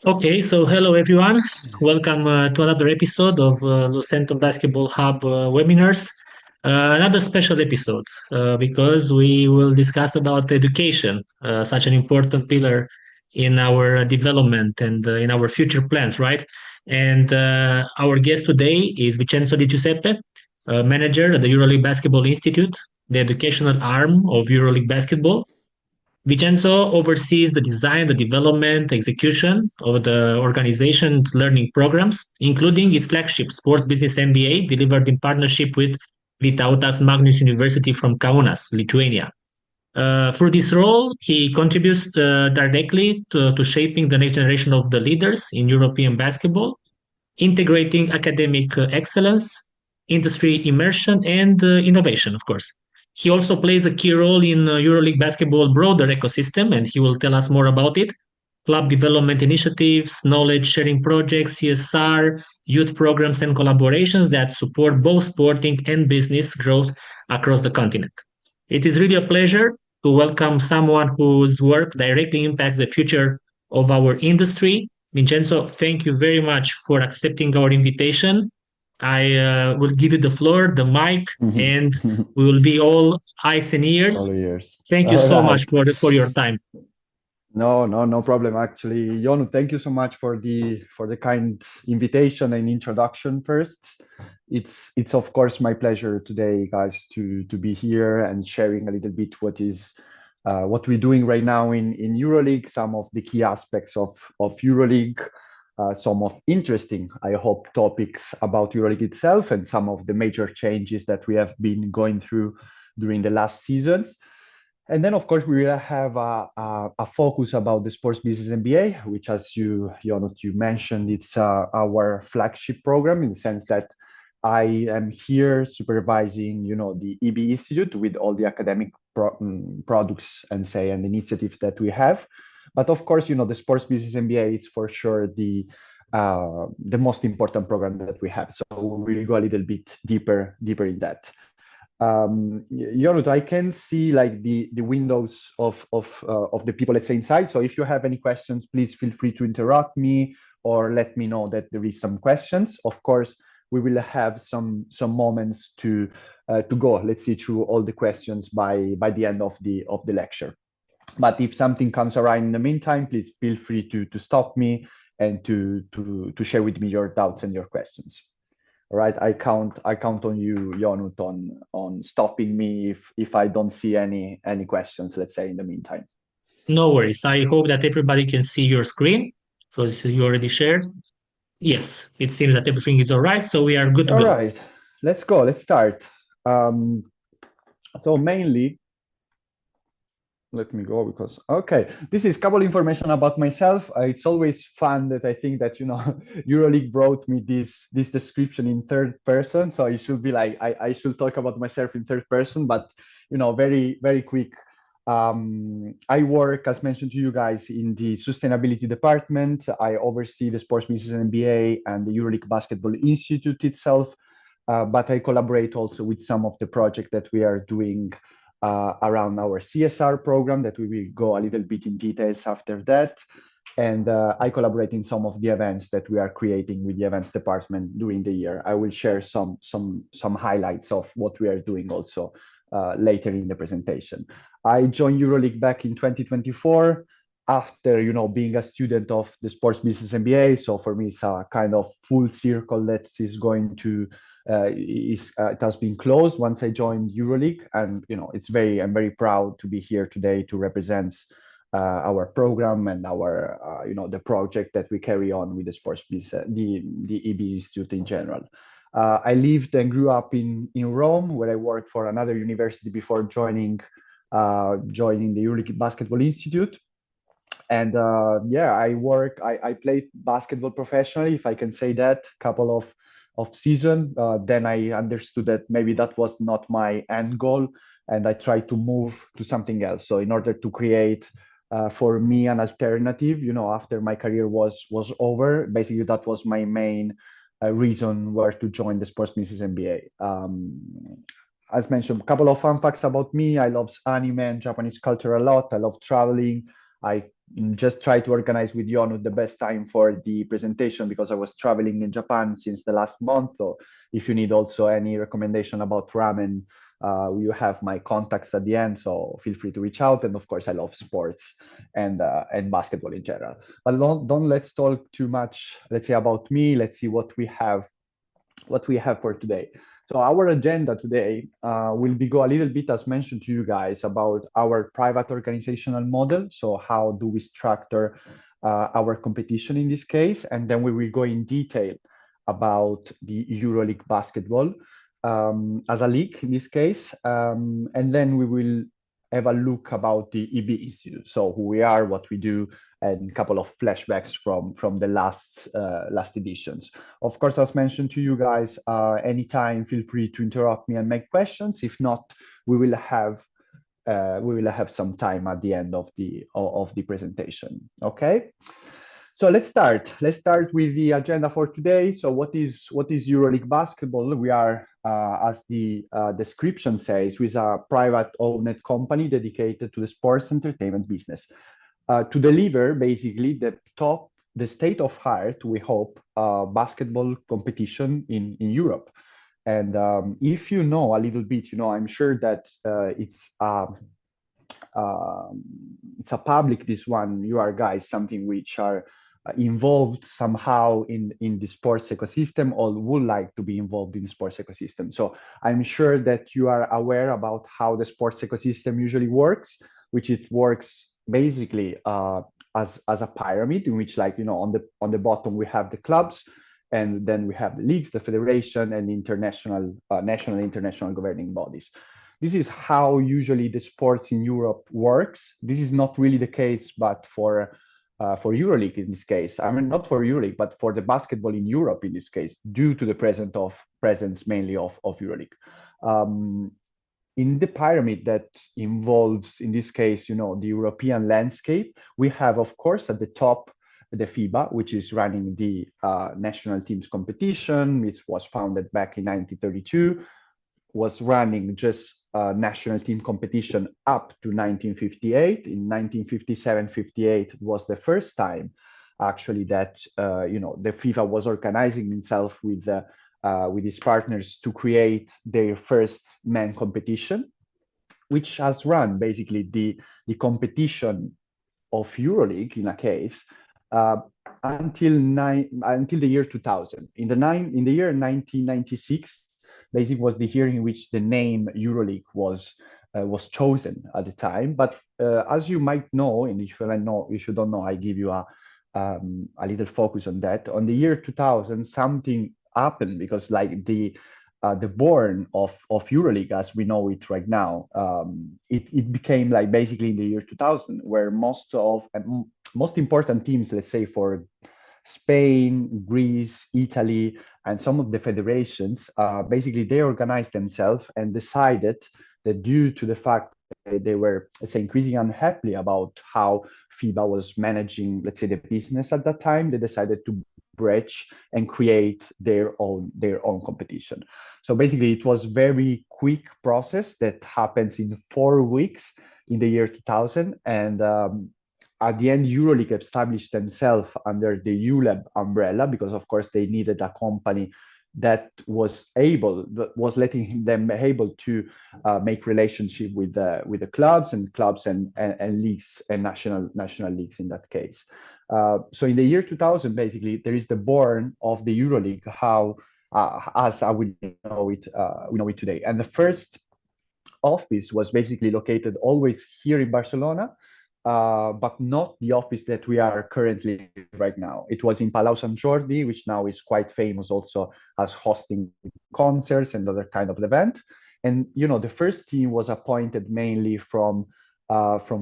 Okay, so hello everyone. Welcome to another episode of Lucentum Basketball Hub webinars. Another special episode because we will discuss about education, such an important pillar in our development and in our future plans, right? And our guest today is Vincenzo Di Giuseppe, manager at the Euroleague Basketball Institute, the educational arm of Euroleague Basketball. Vincenzo oversees the design, the development, execution of the organization's learning programs, including its flagship Sports Business MBA, delivered in partnership with Vytautas Magnus University from Kaunas, Lithuania. Through this role, he contributes directly to shaping the next generation of the leaders in European basketball, integrating academic excellence, industry immersion, and innovation, of course. He also plays a key role in EuroLeague basketball broader ecosystem, and he will tell us more about it. Club development initiatives, knowledge sharing projects, CSR, youth programs, and collaborations that support both sporting and business growth across the continent. It is really a pleasure to welcome someone whose work directly impacts the future of our industry. Vincenzo, thank you very much for accepting our invitation. I will give you the floor, the mic, and we will be all eyes and ears. All years. Thank you All so much right. for your time. No problem. Actually, Jonu, thank you so much for the kind invitation and introduction first. It's of course my pleasure today, guys, to be here and sharing a little bit what we're doing right now in EuroLeague, some of the key aspects of EuroLeague, some of interesting, I hope, topics about EuroLeague itself, and some of the major changes that we have been going through during the last seasons. And then, of course, we will have a focus about the Sports Business MBA, which, as you mentioned, it's our flagship program in the sense that I am here supervising, the EB Institute with all the academic products and initiatives that we have. But of course, the Sports Business MBA is for sure the most important program that we have. So we'll go a little bit deeper in that. Jonut, I can see like the windows of the people, let's say, inside. So if you have any questions, please feel free to interrupt me or let me know that there is some questions. Of course, we will have some moments to go, let's see, through all the questions by the end of the lecture. But if something comes around in the meantime, please feel free to stop me and to share with me your doubts and your questions. All right, I count on you, Jonut, on stopping me if I don't see any questions, let's say, in the meantime. No worries. I hope that everybody can see your screen. So you already shared. Yes, it seems that everything is all right. So we are good to All go. right, let's go. Let's start. So mainly, let me go because okay, this is couple information about myself. It's always fun that I think that EuroLeague brought me this description in third person, so it should be like I should talk about myself in third person, but very quick. I work, as mentioned to you guys, in the sustainability department. I oversee the Sports Business MBA and the EuroLeague Basketball Institute itself, but I collaborate also with some of the projects that we are doing around our CSR program that we will go a little bit in details after that. And I collaborate in some of the events that we are creating with the events department during the year. I will share some highlights of what we are doing also later in the presentation. I joined EuroLeague back in 2024 after being a student of the Sports Business MBA. So for me, it's a kind of full circle that is going to it has been closed once I joined EuroLeague, and I'm very proud to be here today to represent our program and our the project that we carry on with the Sports Business, the EB Institute in general. I lived and grew up in Rome, where I worked for another university before joining the EuroLeague Basketball Institute. And I played basketball professionally, if I can say that, couple of season. Then I understood that maybe that was not my end goal, and I tried to move to something else. So in order to create for me an alternative, after my career was over, basically that was my main reason where to join the Sports Business MBA. As mentioned, a couple of fun facts about me. I love anime and Japanese culture a lot. I love traveling. I just tried to organize with Yonu the best time for the presentation because I was traveling in Japan since the last month. So if you need also any recommendation about ramen, you have my contacts at the end, so feel free to reach out. And of course, I love sports and basketball in general. But don't let's talk too much, let's say, about me. Let's see what we have for today. So our agenda today will be go a little bit, as mentioned to you guys, about our private organizational model. So how do we structure our competition in this case? And then we will go in detail about the EuroLeague basketball as a league in this case. And then we will have a look about the EB Institute. So who we are, what we do, and a couple of flashbacks from the last editions. Of course, as mentioned to you guys, anytime feel free to interrupt me and make questions. If not, we will have some time at the end of the presentation. Okay. So let's start. Let's start with the agenda for today. So what is EuroLeague basketball? We are, as the description says, with a private-owned company dedicated to the sports entertainment business. To deliver basically the state of art, we hope, basketball competition in Europe. And if you know a little bit, I'm sure that it's a public, this one, you are guys, something which are involved somehow in the sports ecosystem or would like to be involved in the sports ecosystem. So I'm sure that you are aware about how the sports ecosystem usually works, which it works basically as a pyramid in which, like, on the bottom we have the clubs, and then we have the leagues, the federation, and the international national and international governing bodies. This is how usually the sports in Europe works. This is not really the case, but for EuroLeague in this case. I mean, not for EuroLeague, but for the basketball in Europe in this case, due to the presence mainly of EuroLeague. In the pyramid that involves, in this case, the European landscape, we have, of course, at the top, the FIBA, which is running the national teams competition, which was founded back in 1932, was running just national team competition up to 1958. In 1957-58 was the first time actually that the FIFA was organizing itself with its partners to create their first man competition, which has run basically the competition of EuroLeague in a case until the year 2000. In the year 1996. Basically was the year in which the name EuroLeague was chosen at the time. But as you might know, and if you don't know, I give you a little focus on that. On the year 2000, something happened because, like, the born of EuroLeague as we know it right now, it became like basically in the year 2000, where most important teams, let's say for Spain, Greece, Italy, and some of the federations, basically they organized themselves and decided that due to the fact that they were, let's say, increasingly unhappy about how FIBA was managing, let's say, the business at that time, they decided to bridge and create their own competition. So basically, it was very quick process that happens in 4 weeks in the year 2000, and at the end, EuroLeague established themselves under the ULEB umbrella because, of course, they needed a company that was letting them able to make relationship with the clubs and leagues and national leagues in that case. So in the year 2000, basically, there is the born of the EuroLeague, how as we know it today. And the first office was basically located always here in Barcelona. But not the office that we are currently right now. It was in Palau Sant Jordi, which now is quite famous also as hosting concerts and other kind of event. And the first team was appointed mainly from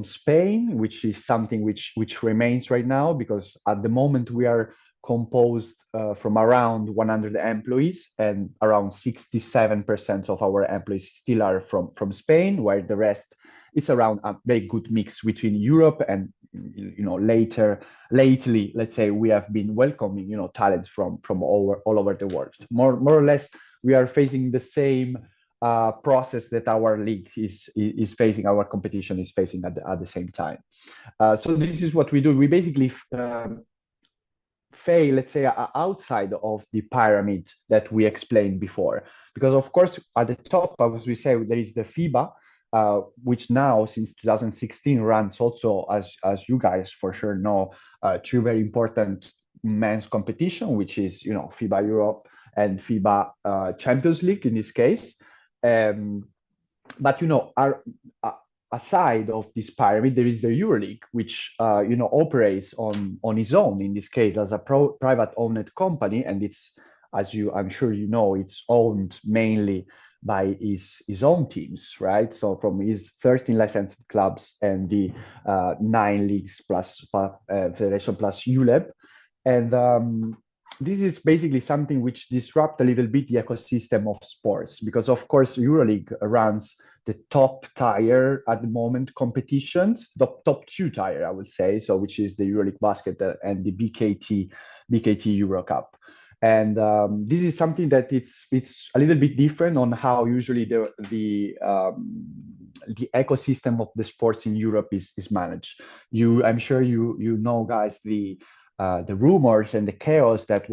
Spain, which is something which remains right now, because at the moment we are composed from around 100 employees, and around 67% of our employees still are from Spain, where the rest is around a very good mix between Europe and lately, let's say, we have been welcoming talents from all over the world. More or less, we are facing the same process that our league is facing, our competition is facing at the same time. So this is what we do. We basically fail, let's say, outside of the pyramid that we explained before. Because of course, at the top, as we say, there is the FIBA, which now since 2016 runs also, as you guys for sure know, two very important men's competition, which is, you know, FIBA Europe and FIBA Champions League in this case. But, you know, aside of this pyramid, there is the EuroLeague, which, you know, operates on its own, in this case, as a private owned company. And it's, as I'm sure you know, it's owned mainly by his own teams, right? So from his 13 licensed clubs and the 9 leagues plus federation plus ULEB. And this is basically something which disrupts a little bit the ecosystem of sports, because of course EuroLeague runs the top tier at the moment competitions, the top 2 tier, I would say, so which is the EuroLeague Basket and the BKT Euro Cup. And this is something that it's a little bit different on how usually the ecosystem of the sports in Europe is managed. I'm sure you know, guys, the rumors and the chaos that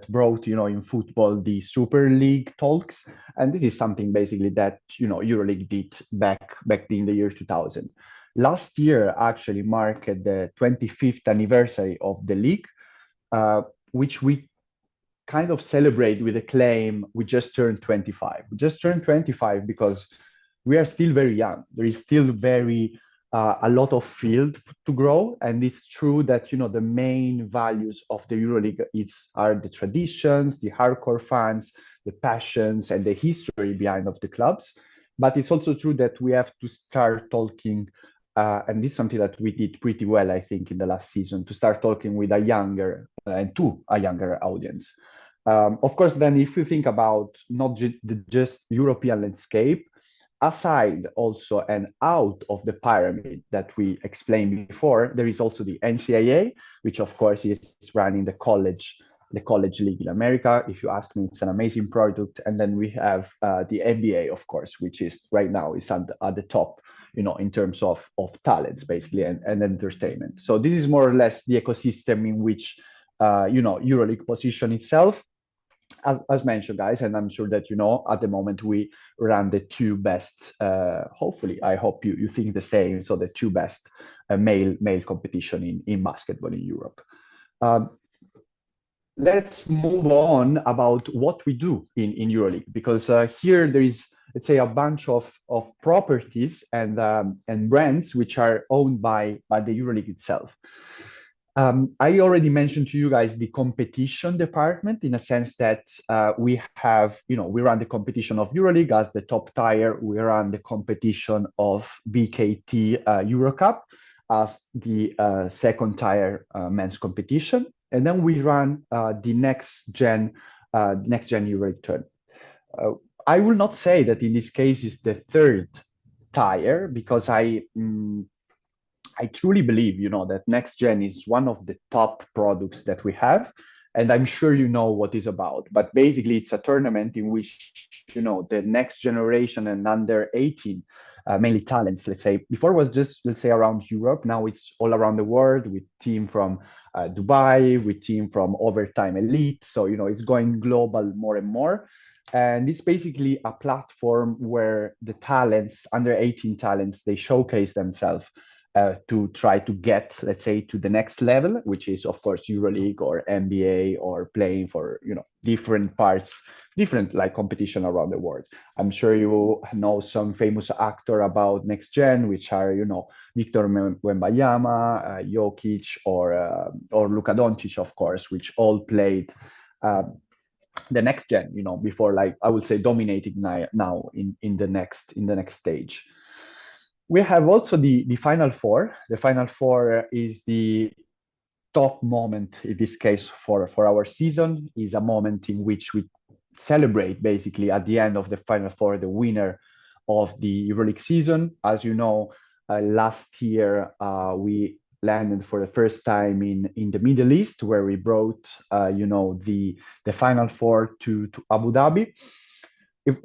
brought, you know, in football, the Super League talks. And this is something basically that, you know, EuroLeague did back in the year 2000. Last year actually marked the 25th anniversary of the league, which we kind of celebrate with a claim: we just turned 25. We just turned 25 because we are still very young. There is still a lot of field to grow. And it's true that, you know, the main values of the EuroLeague are the traditions, the hardcore fans, the passions, and the history behind of the clubs. But it's also true that we have to start talking, and this is something that we did pretty well, I think, in the last season, to start talking with a younger audience. Of course, then if you think about not just European landscape, aside also and out of the pyramid that we explained before, there is also the NCAA, which of course is running the college league in America. If you ask me, it's an amazing product. And then we have the NBA, of course, which is right now is at the top, you know, in terms of talents basically and entertainment. So this is more or less the ecosystem in which you know, EuroLeague position itself. As mentioned, guys, and I'm sure that you know, at the moment we run the 2 best. Hopefully, I hope you think the same. So the 2 best male competition in basketball in Europe. Let's move on about what we do in EuroLeague, because here there is, let's say, a bunch of properties and brands which are owned by the EuroLeague itself. I already mentioned to you guys the competition department, in a sense that we have, you know, we run the competition of EuroLeague as the top tier. We run the competition of BKT Euro Cup as the second tier men's competition. And then we run the NextGen EuroLeague turn. I will not say that in this case is the third tier, because I truly believe, you know, that NextGen is one of the top products that we have. And I'm sure you know what it's about. But basically, it's a tournament in which, you know, the next generation and under 18, mainly talents, let's say, before was just, let's say, around Europe. Now it's all around the world, with team from Dubai, with team from Overtime Elite. So, you know, it's going global more and more. And it's basically a platform where the talents, under 18 talents, they showcase themselves to try to get, let's say, to the next level, which is, of course, EuroLeague or NBA, or playing for, you know, different parts, different like competition around the world. I'm sure you know some famous actor about NextGen, which are, you know, Victor Wembanyama, Jokic, or Luka Doncic, of course, which all played the NextGen, you know, before, like, I would say, dominating now in the next stage. We have also the Final Four. The Final Four is the top moment, in this case, for our season, is a moment in which we celebrate, basically, at the end of the Final Four, the winner of the EuroLeague season. As you know, last year, we landed for the first time in the Middle East, where we brought, you know, the Final Four to Abu Dhabi.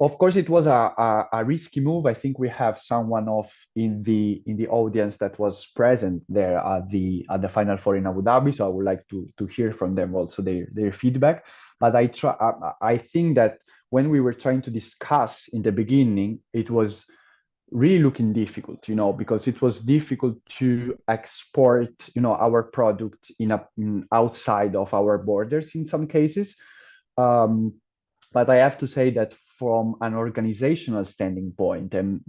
of course it was a risky move. I think we have someone in the audience that was present there at the Final Four in Abu Dhabi, so I would like to hear from them also their feedback. But I think that when we were trying to discuss in the beginning, it was really looking difficult, because it was difficult to export, our product outside of our borders in some cases. But I have to say that from an organizational standing point, and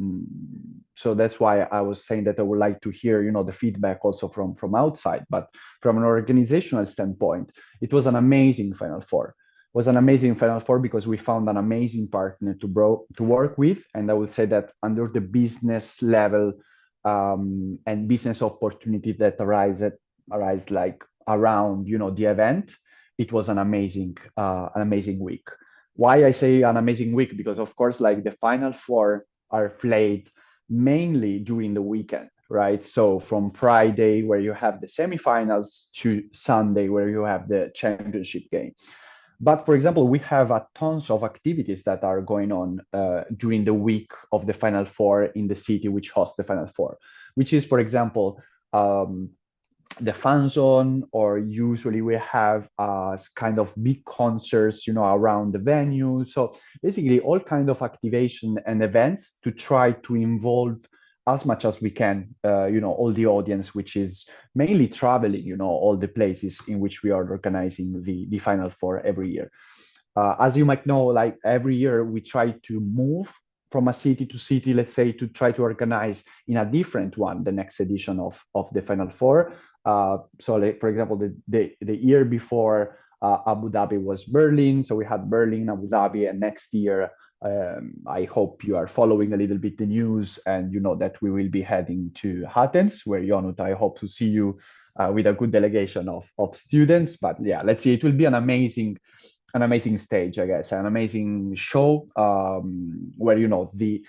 so that's why I was saying that I would like to hear, the feedback also from outside. But from an organizational standpoint, it was an amazing Final Four. It was an amazing Final Four because we found an amazing partner to work with, and I would say that under the business level and business opportunity that arise like around, the event, it was an amazing week. Why I say an amazing week? Because of course, like the Final Four are played mainly during the weekend, right? So from Friday, where you have the semifinals, to Sunday, where you have the championship game. But for example, we have tons of activities that are going on during the week of the Final Four in the city which hosts the Final Four, which is, for example, the fan zone, or usually we have kind of big concerts, around the venue. So basically all kind of activation and events to try to involve as much as we can, all the audience, which is mainly traveling, all the places in which we are organizing the Final Four every year. As you might know, like every year we try to move from a city to city, let's say, to try to organize in a different one the next edition of the Final Four. So like, for example, the year before Abu Dhabi was Berlin. So we had Berlin, Abu Dhabi, and next year, I hope you are following a little bit the news, and you know that we will be heading to Athens, where Jonut, I hope to see you with a good delegation of students. But yeah, let's see, it will be an amazing stage, I guess, an amazing show where, the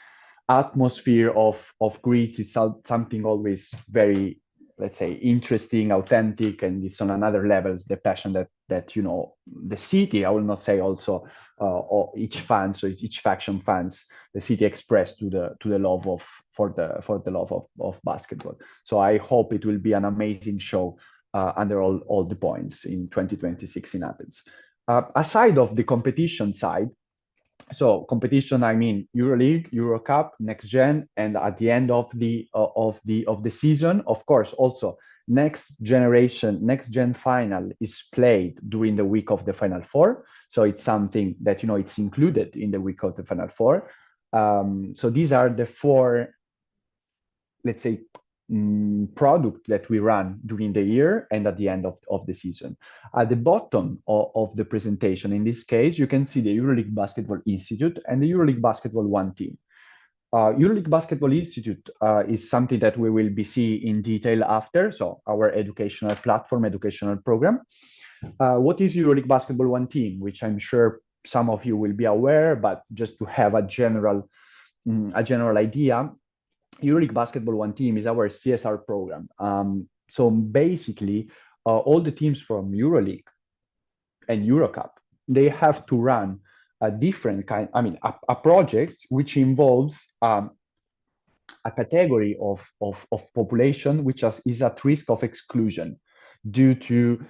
atmosphere of Greece is something always very, let's say, interesting, authentic, and it's on another level, the passion that the city, I will not say also or each faction fans, the city expressed to the love for the love of basketball. So I hope it will be an amazing show under all the points in 2026 in Athens. Aside of the competition side, so competition, I mean EuroLeague, EuroCup, NextGen, and at the end of the season, of course, also NextGen final is played during the week of the Final Four. So it's something that it's included in the week of the Final Four. So these are the four, let's say, product that we run during the year and at the end of the season. At the bottom of the presentation, in this case, you can see the EuroLeague Basketball Institute and the EuroLeague Basketball One team. EuroLeague Basketball Institute is something that we will be seeing in detail after, so our educational platform, educational program. What is EuroLeague Basketball One team, which I'm sure some of you will be aware, but just to have a general idea, EuroLeague Basketball One team is our CSR program. So basically, all the teams from EuroLeague and EuroCup, they have to run a different kind, a project which involves a category of population which is at risk of exclusion due to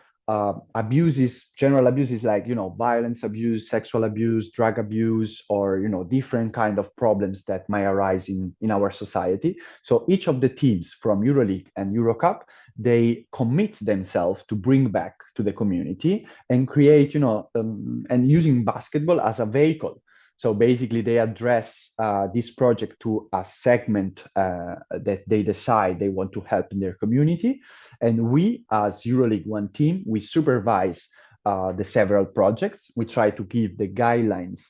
abuses, general abuses like violence abuse, sexual abuse, drug abuse, or different kind of problems that might arise in our society. So each of the teams from EuroLeague and EuroCup, they commit themselves to bring back to the community and create and using basketball as a vehicle. So basically, they address this project to a segment that they decide they want to help in their community. And we, as EuroLeague One team, we supervise the several projects. We try to give the guidelines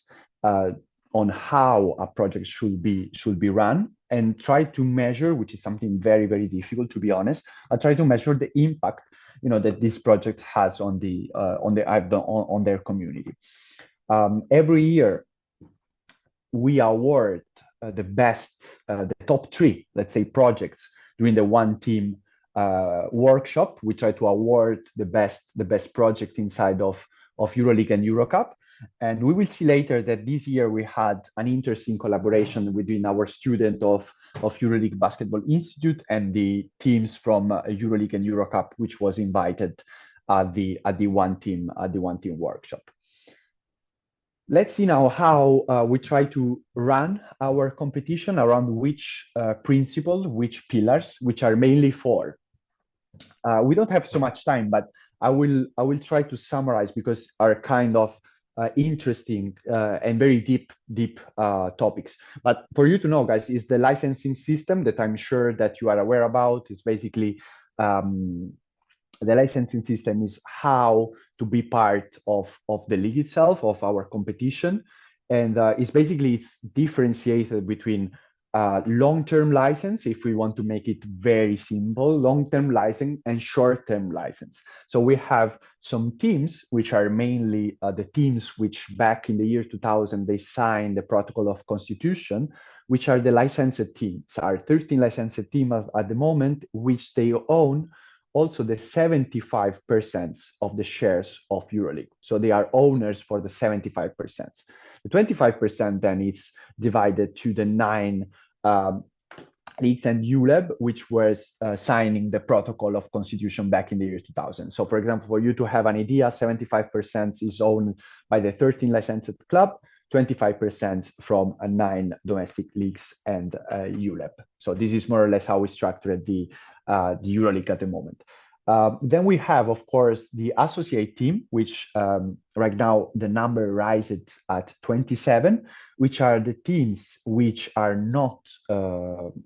on how a project should be run, and try to measure, which is something very, very difficult, to be honest. I try to measure the impact that this project has on their community. Every year, we award the top three, let's say, projects during the One Team workshop. We try to award the best project inside of EuroLeague and EuroCup. And we will see later that this year we had an interesting collaboration between our student of EuroLeague Basketball Institute and the teams from EuroLeague and EuroCup, which was invited at the one team workshop. Let's see now how we try to run our competition around which principle, which pillars, which are mainly four. We don't have so much time, but I will try to summarize because are kind of interesting and very deep topics. But for you to know, guys, is the licensing system that I'm sure that you are aware about. Is basically the licensing system is how to be part of the league itself, of our competition. And it's differentiated between long-term license, if we want to make it very simple, long-term license and short-term license. So we have some teams, which are mainly the teams which back in the year 2000, they signed the Protocol of Constitution, which are the licensed teams, are 13 licensed teams at the moment, which they own also the 75% of the shares of EuroLeague. So they are owners for the 75%. The 25% then is divided to the 9 leagues and ULEB, which was signing the Protocol of Constitution back in the year 2000. So for example, for you to have an idea, 75% is owned by the 13 licensed club, 25% from 9 domestic leagues and ULEB. So this is more or less how we structured the EuroLeague at the moment. Then we have, of course, the associate team, which right now the number rises at 27, which are the teams which are not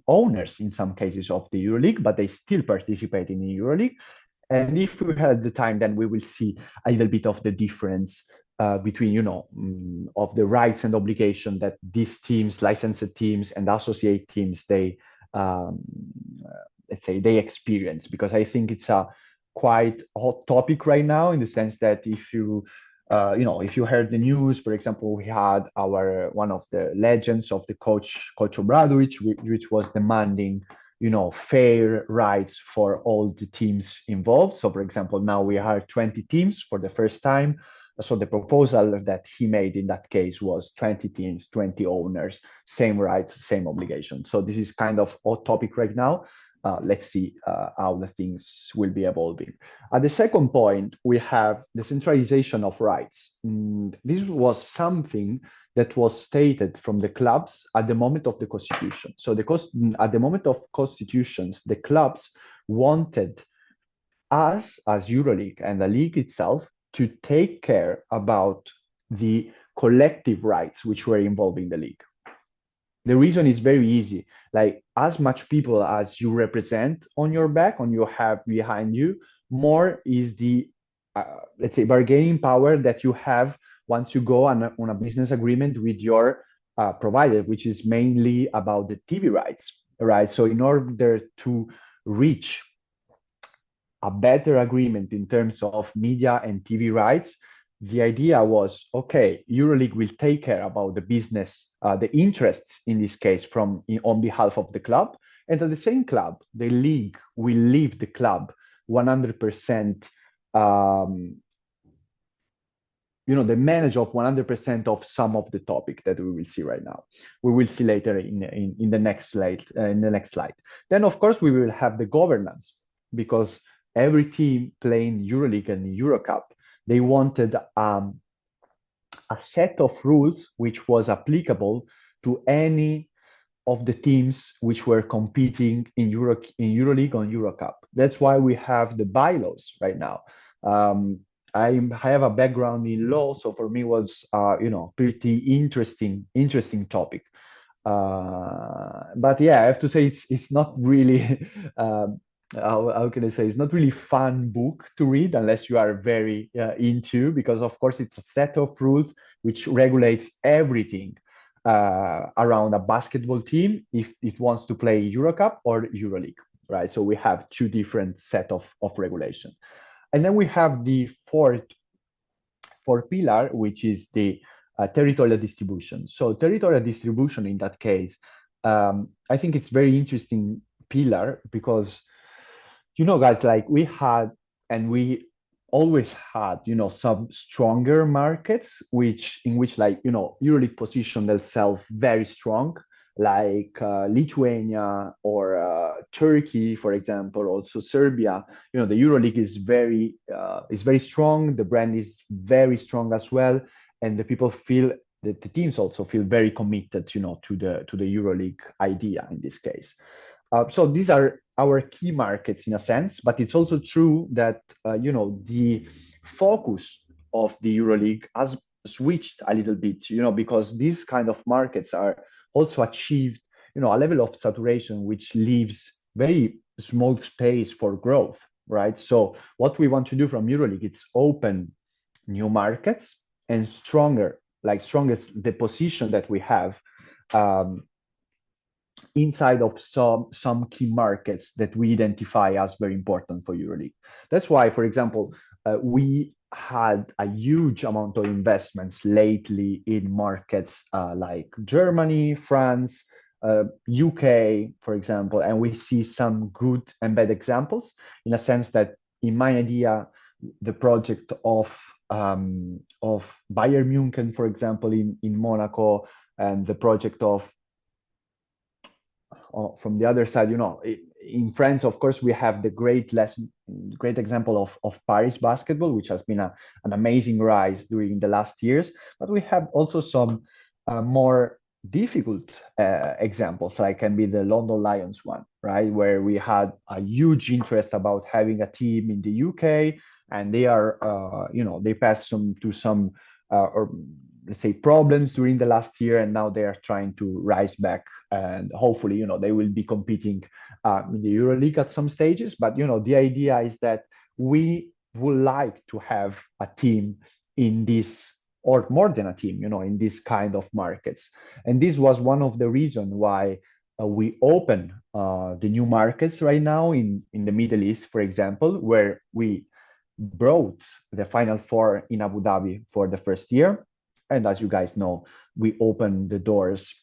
owners in some cases of the EuroLeague, but they still participate in the EuroLeague. And if we had the time, then we will see a little bit of the difference between, of the rights and obligation that these teams, licensed teams and associate teams, they let's say they experience, because I think it's a quite hot topic right now, in the sense that if you if you heard the news, for example, we had one of the legends of the coach Obradovic, which was demanding fair rights for all the teams involved. So for example, now we are 20 teams for the first time. So the proposal that he made in that case was 20 teams, 20 owners, same rights, same obligation. So this is kind of hot topic right now. Let's see how the things will be evolving. At the second point, we have the centralization of rights. This was something that was stated from the clubs at the moment of the constitution. So at the moment of constitutions, the clubs wanted us as EuroLeague and the league itself to take care about the collective rights which were involving the league. The reason is very easy. Like, as much people as you represent on your back, on your have behind you, more is the let's say bargaining power that you have once you go on a business agreement with your provider, which is mainly about the TV rights, right? So in order to reach a better agreement in terms of media and TV rights, the idea was, okay, EuroLeague will take care about the business, the interests in this case on behalf of the club. And at the same club, the league will leave the club 100%, the manage of 100% of some of the topic that we will see right now. We will see later in the next slide. Then, of course, we will have the governance, because every team playing EuroLeague and EuroCup, they wanted a set of rules which was applicable to any of the teams which were competing in EuroLeague or EuroCup. That's why we have the bylaws right now. I have a background in law, so for me it was pretty interesting topic. But yeah, I have to say it's not really how can I say, it's not really fun book to read unless you are very into, because of course it's a set of rules which regulates everything around a basketball team if it wants to play EuroCup or EuroLeague, right? So we have two different set of regulation. And then we have the fourth pillar, which is the territorial distribution. So territorial distribution in that case, I think it's very interesting pillar, because guys, like we had, and we always had, some stronger markets, in which like, EuroLeague positioned themselves very strong, like Lithuania or Turkey, for example, also Serbia. The EuroLeague is very strong. The brand is very strong as well, and the people feel that the teams also feel very committed, to the EuroLeague idea in this case. So these are our key markets in a sense, but it's also true that the focus of the EuroLeague has switched a little bit, because these kind of markets are also achieved, a level of saturation which leaves very small space for growth, right? So what we want to do from EuroLeague, it's open new markets and strongest the position that we have inside of some key markets that we identify as very important for EuroLeague. That's why, for example, we had a huge amount of investments lately in markets like Germany, France, UK, for example, and we see some good and bad examples in a sense that, in my idea, the project of Bayern Munich, for example, in Monaco, and the project of from the other side, in France, of course, we have the great example of Paris basketball, which has been an amazing rise during the last years. But we have also some more difficult examples, like can be the London Lions one, right? Where we had a huge interest about having a team in the UK, and they are, they passed through some or let's say problems during the last year, and now they are trying to rise back, and hopefully they will be competing in the EuroLeague at some stages. But the idea is that we would like to have a team in this, or more than a team, in this kind of markets. And this was one of the reasons why we open the new markets right now in the Middle East, for example, where we brought the Final Four in Abu Dhabi for the first year. And as you guys know, we opened the doors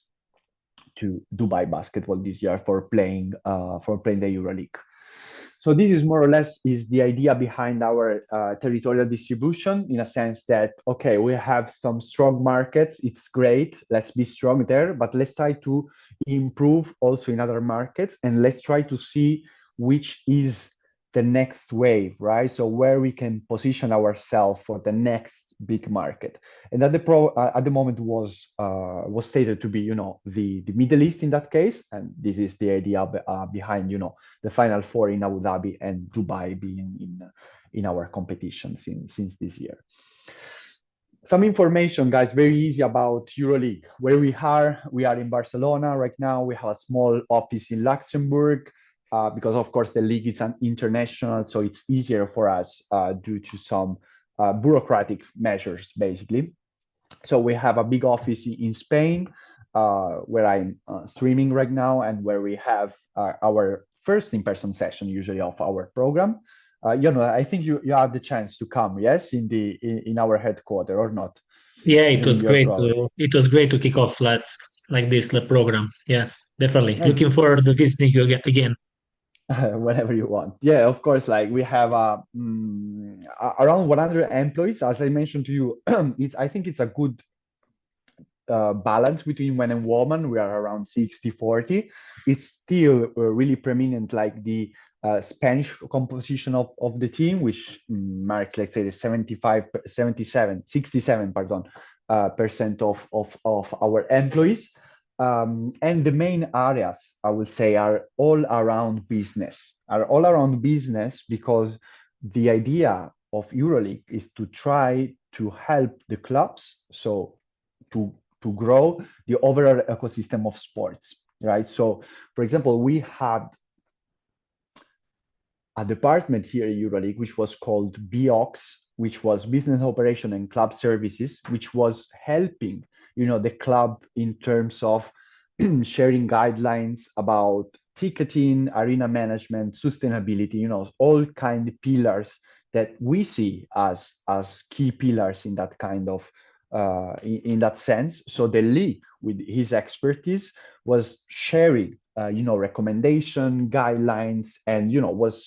to Dubai basketball this year for playing the EuroLeague. So this is more or less is the idea behind our territorial distribution, in a sense that, okay, we have some strong markets. It's great. Let's be strong there, but let's try to improve also in other markets, and let's try to see which is the next wave, right? So where we can position ourselves for the next big market. And at the moment was stated to be, the Middle East in that case, and this is the idea behind, the Final Four in Abu Dhabi and Dubai being in our competition since this year. Some information, guys, very easy about EuroLeague. Where we are in Barcelona right now. We have a small office in Luxembourg, because of course the league is an international, so it's easier for us due to some bureaucratic measures, basically. So we have a big office in Spain, where I'm streaming right now, and where we have our first in-person session usually of our program. I think you had the chance to come, yes, in our headquarters, or not? Yeah, it was great. Brother. It was great to kick off the program. Yeah, definitely. And Looking forward to visiting you again. whenever you want. Yeah, of course. Like we have around 100 employees, as I mentioned to you. I think it's a good balance between men and women. We are around 60-40. It's still really prominent, like the Spanish composition of the team, which marks, let's say, the 67, pardon, percent of our employees. And the main areas, I would say, are all around business, because the idea of EuroLeague is to try to help the clubs, so to grow the overall ecosystem of sports, right? So, for example, we had a department here in EuroLeague, which was called BOX, which was Business Operation and Club Services, which was helping, the club in terms of sharing guidelines about ticketing, arena management, sustainability, all kind of pillars that we see as key pillars in that kind of in that sense. So the league, with his expertise, was sharing recommendation guidelines, and was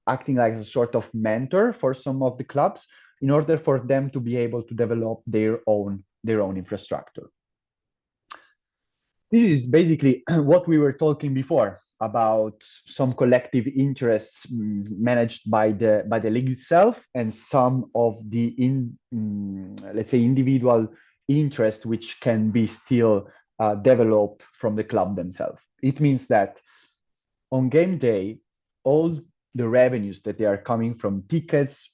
acting like a sort of mentor for some of the clubs in order for them to be able to develop their own infrastructure. This is basically what we were talking before about some collective interests managed by the league itself, and some of the let's say individual interest which can be still developed from the club themselves. It means that on game day, all the revenues that they are coming from tickets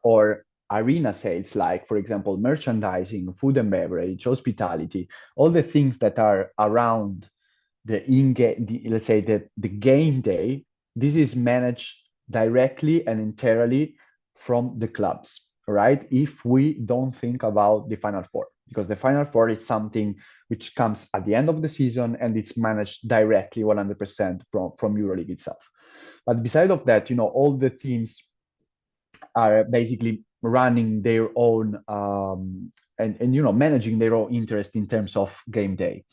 or arena sales, like for example merchandising, food and beverage, hospitality, all the things that are around the in-game, let's say the game day, this is managed directly and entirely from the clubs, right? If we don't think about the Final Four, because the Final Four is something which comes at the end of the season and it's managed directly 100% from EuroLeague itself. But beside of that, all the teams are basically running their own and managing their own interest in terms of game day.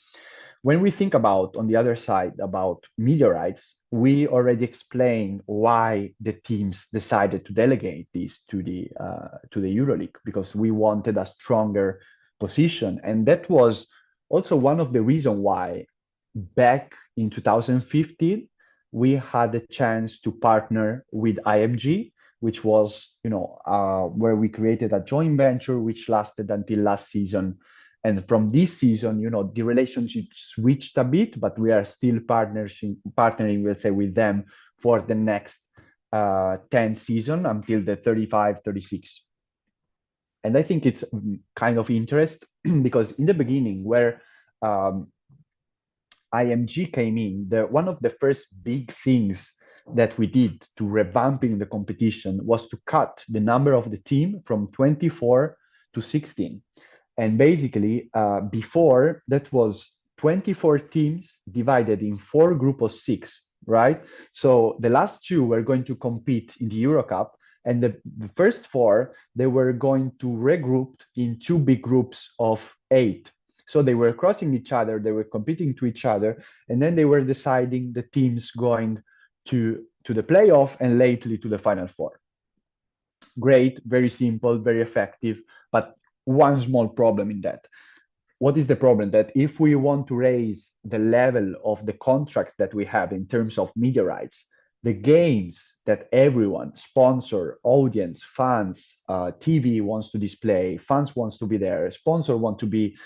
When we think about, on the other side, about media rights, we already explained why the teams decided to delegate this to the EuroLeague, because we wanted a stronger position, and that was also one of the reasons why back in 2015 we had a chance to partner with IMG, which was where we created a joint venture which lasted until last season. And from this season, the relationship switched a bit, but we are still partnering, let's say, with them for the next 10 season until the 35, 36. And I think it's kind of interesting because in the beginning, where IMG came in, one of the first big things that we did to revamping the competition was to cut the number of the team from 24 to 16. And basically, before that was 24 teams divided in 4 groups of 6, right? So the last 2 were going to compete in the Euro Cup, and the first 4, they were going to regroup in 2 big groups of 8. So they were crossing each other, they were competing to each other, and then they were deciding the teams going to the playoff and lately to the Final Four. Great, very simple, very effective, but one small problem in that. What is the problem? That if we want to raise the level of the contracts that we have in terms of media rights, the games that everyone, sponsor, audience, fans, TV wants to display, fans wants to be there, sponsor want to be,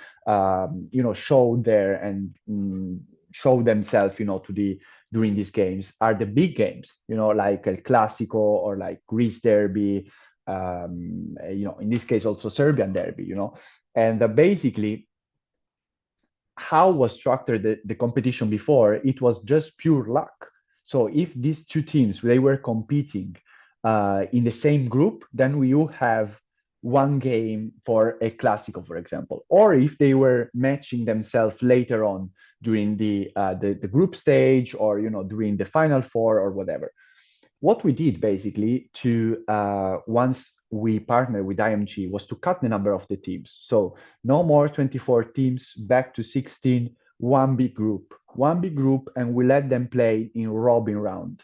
showed there and show themselves, during these games are the big games, like El Clasico or like Greece Derby, in this case also Serbian Derby, and basically how was structured the competition before, it was just pure luck. So if these 2 teams, they were competing in the same group, then we will have one game for a Clasico, for example, or if they were matching themselves later on during the group stage or during the Final Four or whatever. What we did basically to once we partnered with IMG was to cut the number of the teams. So no more 24 teams, back to 16, one big group, and we let them play in robin round,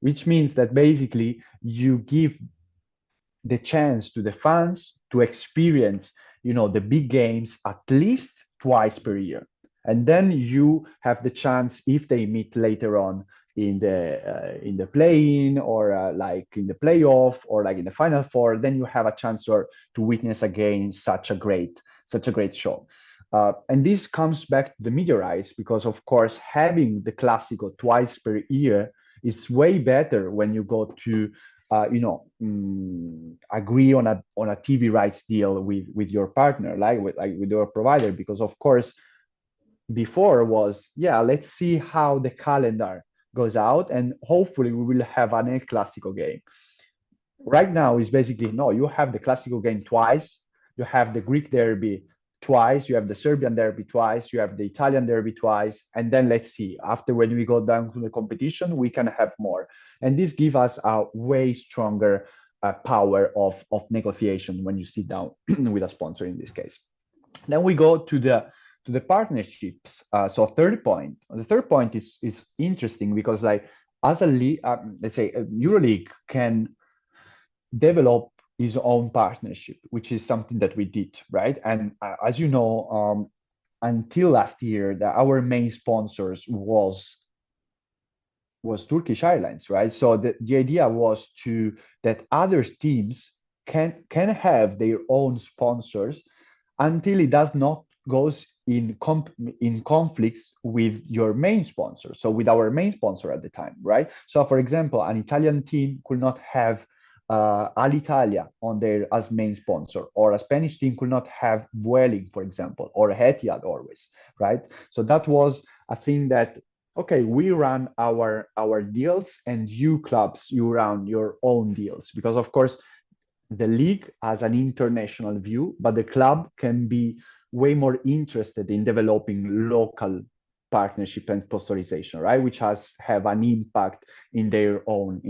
which means that basically you give the chance to the fans to experience, the big games at least twice per year. And then you have the chance, if they meet later on in the play-in or like in the playoff or like in the Final Four, then you have a chance to witness again such a great show. And this comes back to the media rights, because of course having the Classico twice per year is way better when you go to agree on a TV rights deal with your partner, like with your provider, because of course before was, let's see how the calendar goes out and hopefully we will have an El Clasico game. Right now is basically, no, you have the Clasico game twice, you have the Greek derby twice, you have the Serbian derby twice, you have the Italian derby twice, and then let's see, after when we go down to the competition, we can have more. And this gives us a way stronger power of negotiation when you sit down with a sponsor in this case. Then we go to the partnerships. So the third point is interesting because like as a league, let's say EuroLeague can develop his own partnership, which is something that we did, right? And as you know, until last year, our main sponsors was Turkish Airlines, right? So the idea was that other teams can have their own sponsors until it does not goes in conflicts with your main sponsor. So with our main sponsor at the time, right? So for example, an Italian team could not have Alitalia on their as main sponsor, or a Spanish team could not have Vueling, for example, or Etihad always, right? So that was a thing that okay, we run our deals, and you clubs, you run your own deals, because of course the league has an international view, but the club can be way more interested in developing local partnership and sponsorization, right? Which have an impact in their own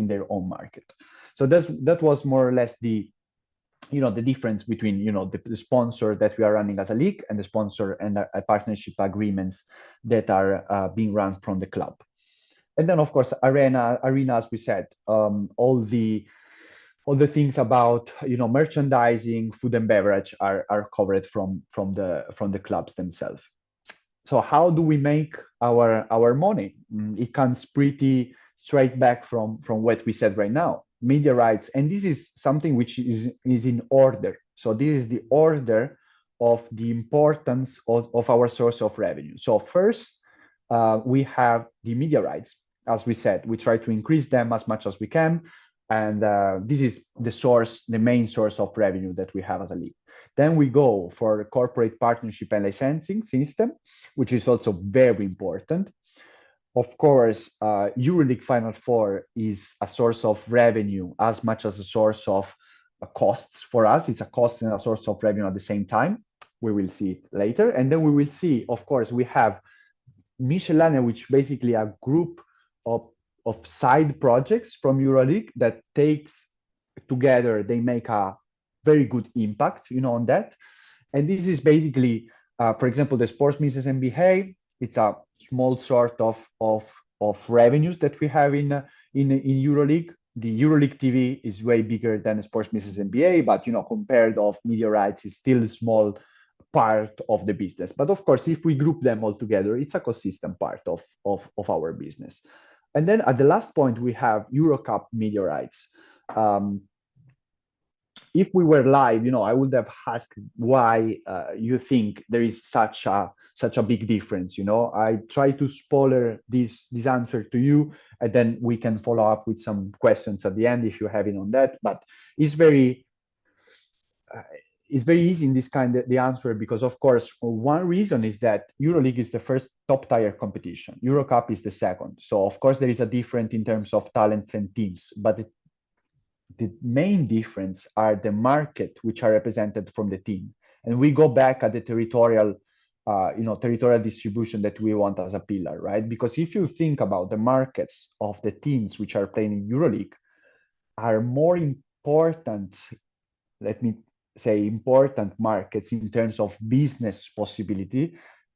market. So that was more or less the difference between the sponsor that we are running as a league and the sponsor and a partnership agreements that are being run from the club. And then of course arena, as we said, all the things about merchandising, food and beverage are covered from the clubs themselves. So how do we make our money? It comes pretty straight back from what we said right now. Media rights, and this is something which is in order. So this is the order of the importance of our source of revenue. So first, we have the media rights. As we said, we try to increase them as much as we can, and this is the main source of revenue that we have as a league. Then we go for corporate partnership and licensing system, which is also very important. Of course, EuroLeague Final Four is a source of revenue as much as a source of costs for us. It's a cost and a source of revenue at the same time. We will see it later. And then we will see, of course, we have Miscellanea, which basically a group of side projects from EuroLeague that takes together, they make a very good impact, on that. And this is basically, for example, the Sports Business MBA. It's a small sort of revenues that we have in EuroLeague. The EuroLeague TV is way bigger than the Sports Business MBA, but compared of media rights, is still a small part of the business. But of course, if we group them all together, it's a consistent part of our business. And then at the last point, we have EuroCup media rights. If we were live, I would have asked why you think there is such a big difference. I try to spoiler this answer to you, and then we can follow up with some questions at the end if you have it on that. But it's very easy in this kind of the answer, because of course one reason is that EuroLeague is the first top tier competition. EuroCup is the second. So of course there is a difference in terms of talents and teams, but the main difference are the market which are represented from the team. And we go back at the territorial distribution that we want as a pillar, right? Because if you think about the markets of the teams which are playing in EuroLeague are more important, let me say, important markets in terms of business possibility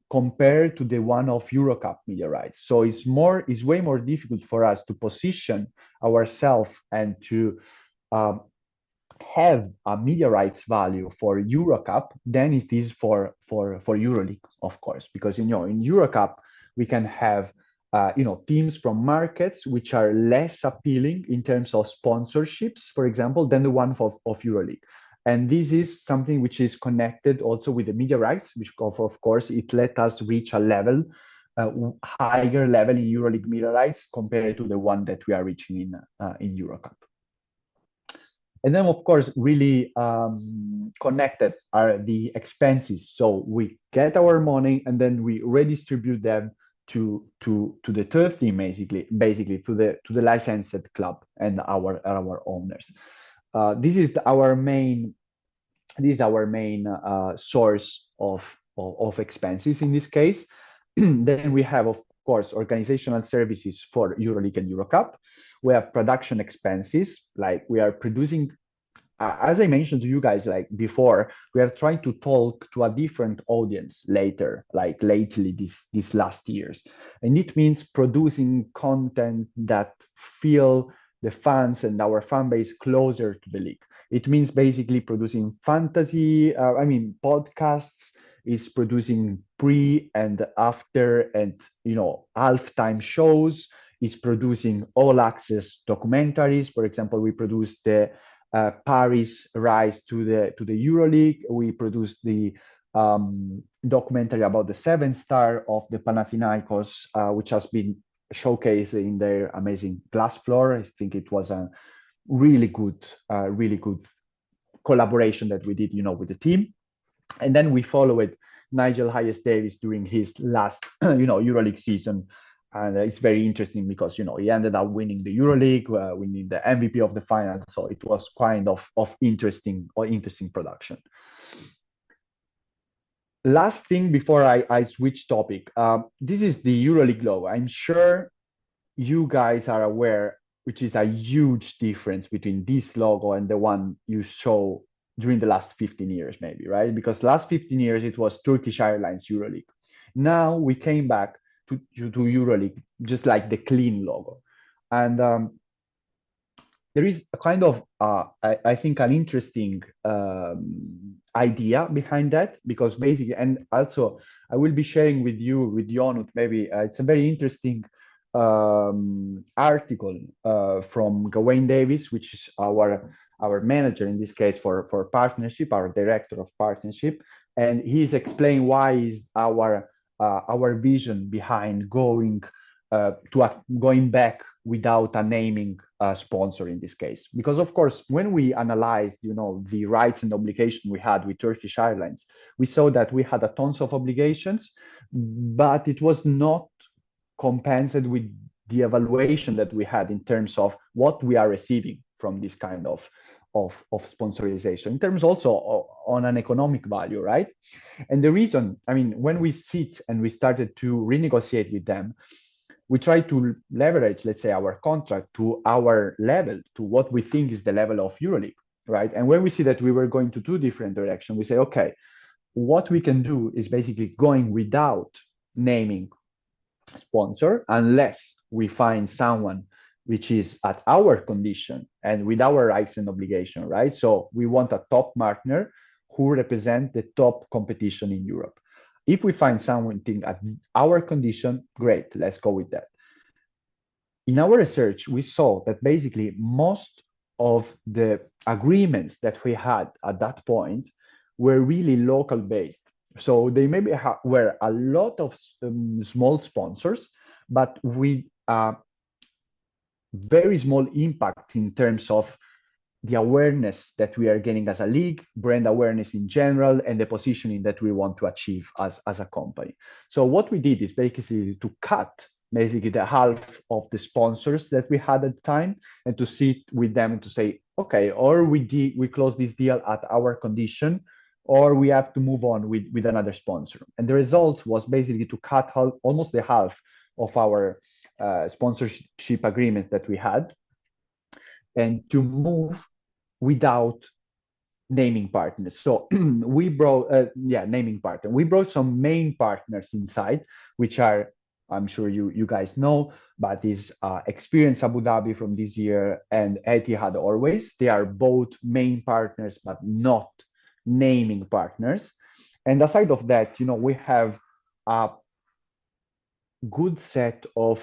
compared to the one of EuroCup media rights. So it's way more difficult for us to position ourselves and to have a media rights value for EuroCup than it is for EuroLeague, of course, because in EuroCup we can have teams from markets which are less appealing in terms of sponsorships, for example, than the one of EuroLeague. And this is something which is connected also with the media rights, which of course it let us reach a level, higher level in EuroLeague media rights compared to the one that we are reaching in EuroCup. And then, of course, really connected are the expenses. So we get our money and then we redistribute them to the third team, basically to the licensed club and our owners. This is our main source of expenses in this case. Then we have, of course, organizational services for EuroLeague and EuroCup. We have production expenses, like we are producing as I mentioned to you guys like before, we are trying to talk to a different audience later, like lately these last years. And it means producing content that feel the fans and our fan base closer to the league. It means basically producing fantasy, podcasts, is producing pre and after and halftime shows, is producing all access documentaries. For example, we produced the Paris rise to the EuroLeague. We produced the documentary about the 7-star of the Panathinaikos, which has been showcased in their amazing glass floor. I think it was a really good collaboration that we did, with the team. And then we followed Nigel Hayes-Davis during his last, EuroLeague season. And it's very interesting because, he ended up winning the EuroLeague, winning the MVP of the final. So it was kind of interesting production. Last thing before I switch topic, this is the EuroLeague logo. I'm sure you guys are aware, which is a huge difference between this logo and the one you saw during the last 15 years, maybe, right? Because last 15 years, it was Turkish Airlines EuroLeague. Now we came back to EuroLeague, just like the clean logo. And there is a kind of, I think, an interesting idea behind that, because basically, and also I will be sharing with Jonut, maybe it's a very interesting article from Gawain Davis, which is our manager in this case for partnership, our director of partnership, and he's explained why is our vision behind going back without a naming sponsor in this case. Because of course, when we analyzed, the rights and obligation we had with Turkish Airlines, we saw that we had a tons of obligations, but it was not compensated with the evaluation that we had in terms of what we are receiving from this kind of sponsorization, in terms also on an economic value, right? And the reason, when we sit and we started to renegotiate with them, we try to leverage, let's say, our contract to our level, to what we think is the level of EuroLeague, right? And when we see that we were going to two different directions, we say, okay, what we can do is basically going without naming sponsor, unless we find someone which is at our condition and with our rights and obligation, right? So we want a top partner who represent the top competition in Europe. If we find something at our condition, great, let's go with that. In our research, we saw that basically most of the agreements that we had at that point were really local based. So they maybe were a lot of small sponsors, but with very small impact in terms of the awareness that we are getting as a league, brand awareness in general, and the positioning that we want to achieve as a company. So what we did is basically to cut basically the half of the sponsors that we had at the time, and to sit with them and to say, okay, or we close this deal at our condition, or we have to move on with another sponsor. And the result was basically to cut almost the half of our sponsorship agreements that we had, and to move without naming partners. So we brought naming partner. We brought some main partners inside, which are, I'm sure you guys know, but is Experience Abu Dhabi from this year and Etihad Airways. They are both main partners, but not naming partners. And aside of that, we have a good set of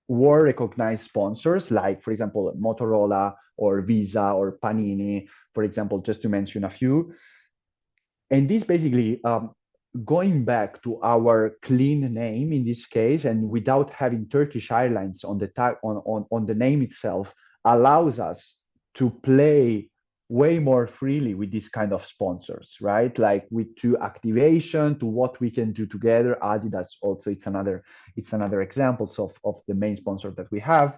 recognized sponsors, like, for example, Motorola or Visa or Panini, for example, just to mention a few. And this basically, going back to our clean name in this case, and without having Turkish Airlines on the name itself, allows us to play way more freely with this kind of sponsors, right? Like to activation, to what we can do together. Adidas also, it's another examples of the main sponsor that we have.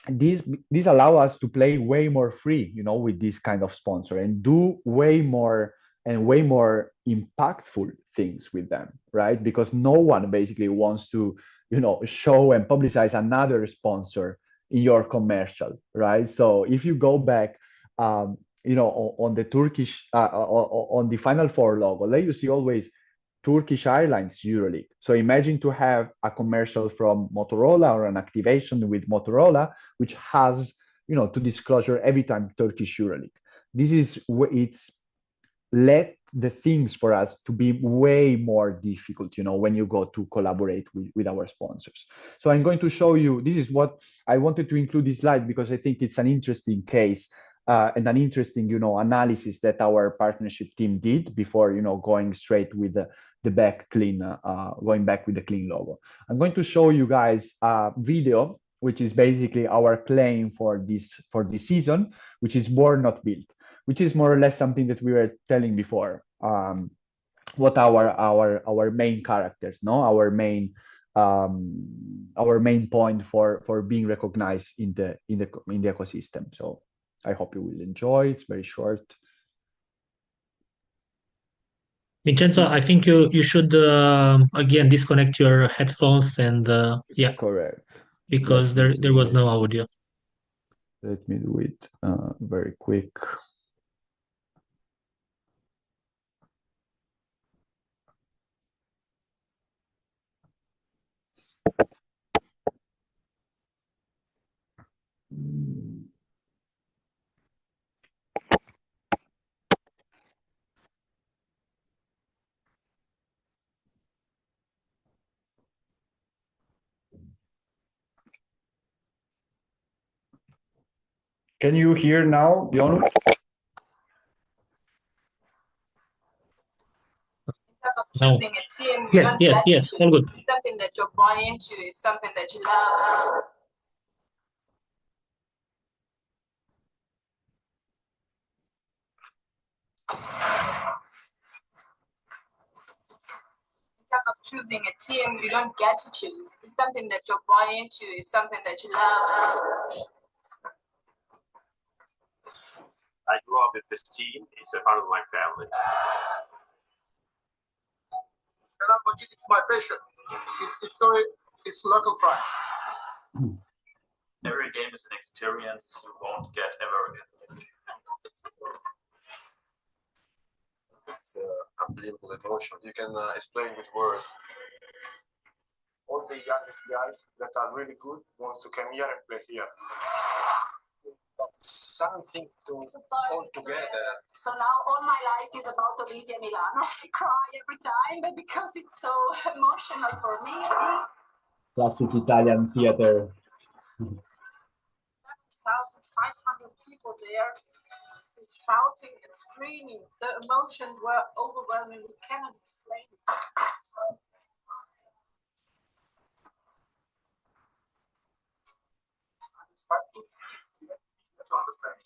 These allow us to play way more free, with this kind of sponsor, and do way more impactful things with them, right? Because no one basically wants to, show and publicize another sponsor in your commercial, right? So if you go back on the Turkish on the Final Four logo, there you see always Turkish Airlines EuroLeague. So imagine to have a commercial from Motorola or an activation with Motorola, which has, to disclosure every time Turkish EuroLeague. This is it's led the things for us to be way more difficult, when you go to collaborate with our sponsors. So I'm going to show you, this is what I wanted to include this slide because I think it's an interesting case and an interesting, analysis that our partnership team did before, going straight with the back clean, going back with the clean logo. I'm going to show you guys a video, which is basically our claim for this season, which is born not built, which is more or less something that we were telling before. What our main characters, our main point for being recognized in the ecosystem. So I hope you will enjoy. It's very short. Vincenzo, I think you should again disconnect your headphones and yeah, correct, because there was no audio. Let me do it very quick. Can you hear now, Jon? No. Choosing a team, Yes, all good. Something that you're born into, is something that you love. In terms of choosing a team, you don't get to choose. It's something that you're born into, is something that you love. I grew up with this team. It's a part of my family. It's my passion. It's history. It's local pride. Every game is an experience you won't get ever again. It's an unbelievable emotion. You can explain with words. All the youngest guys that are really good want to come here and play here. Something to hold together. So now all my life is about Olivia Milano. I cry every time because it's so emotional for me. Classic Italian theater. 7,500 people there is shouting and screaming. The emotions were overwhelming. We cannot explain it. To understand.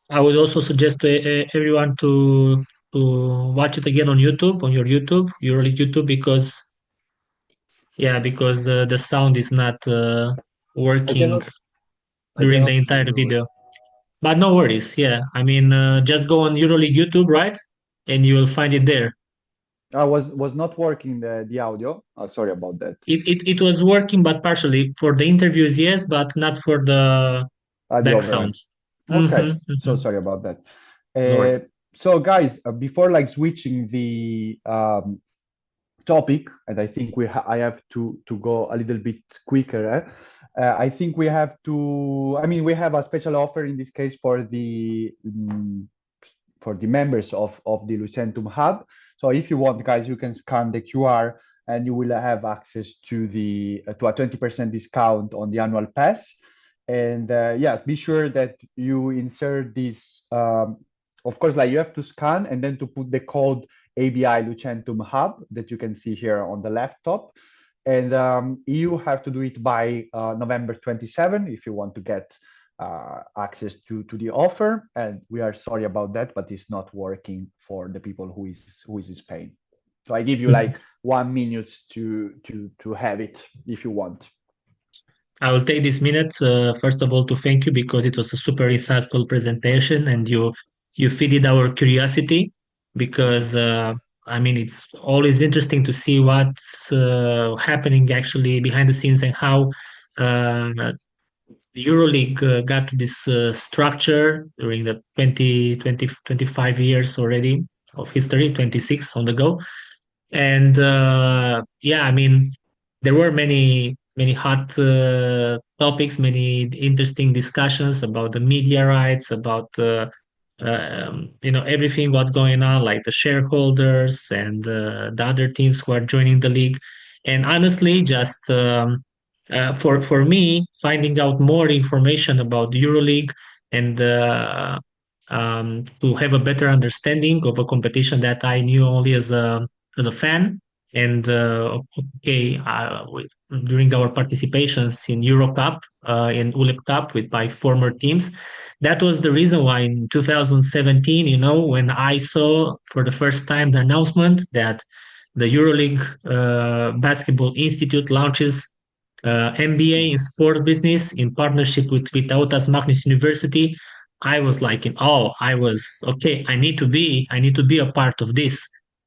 I would also suggest to everyone to watch it again on YouTube, on your YouTube, EuroLeague YouTube, because the sound is not working during the entire video. But no worries. Yeah, I mean, just go on EuroLeague YouTube, right, and you will find it there. Was not working the audio. Sorry about that. It was working, but partially for the interviews, yes, but not for the back sounds. Okay, so sorry about that. No so guys, before switching the topic, and I think I have to go a little bit quicker. I think we have to. I mean, we have a special offer in this case for the members of the Lucentum Hub. So if you want, guys, you can scan the QR and you will have access to a 20% discount on the annual pass. And be sure that you insert this. Of course, you have to scan and then to put the code ABI Lucentum Hub that you can see here on the left top. And you have to do it by November 27 if you want to get access to the offer. And we are sorry about that, but it's not working for the people who is in Spain. So I give you 1 minute to have it if you want. I will take this minute, first of all, to thank you because it was a super insightful presentation and you feeded our curiosity because I mean, it's always interesting to see what's happening actually behind the scenes and how EuroLeague got to this structure during the 25 years already of history, 26 on the go. And yeah, I mean, there were many hot topics, many interesting discussions about the media rights, about everything what's going on, like the shareholders and the other teams who are joining the league. And honestly, just for me, finding out more information about the EuroLeague and to have a better understanding of a competition that I knew only as a fan. And during our participations in Euro Cup, in ULEP Cup with my former teams, that was the reason why in 2017, when I saw for the first time the announcement that the EuroLeague Basketball Institute launches MBA in sports business in partnership with Vytautas Magnus University, I was like, I was okay. I need to be a part of this.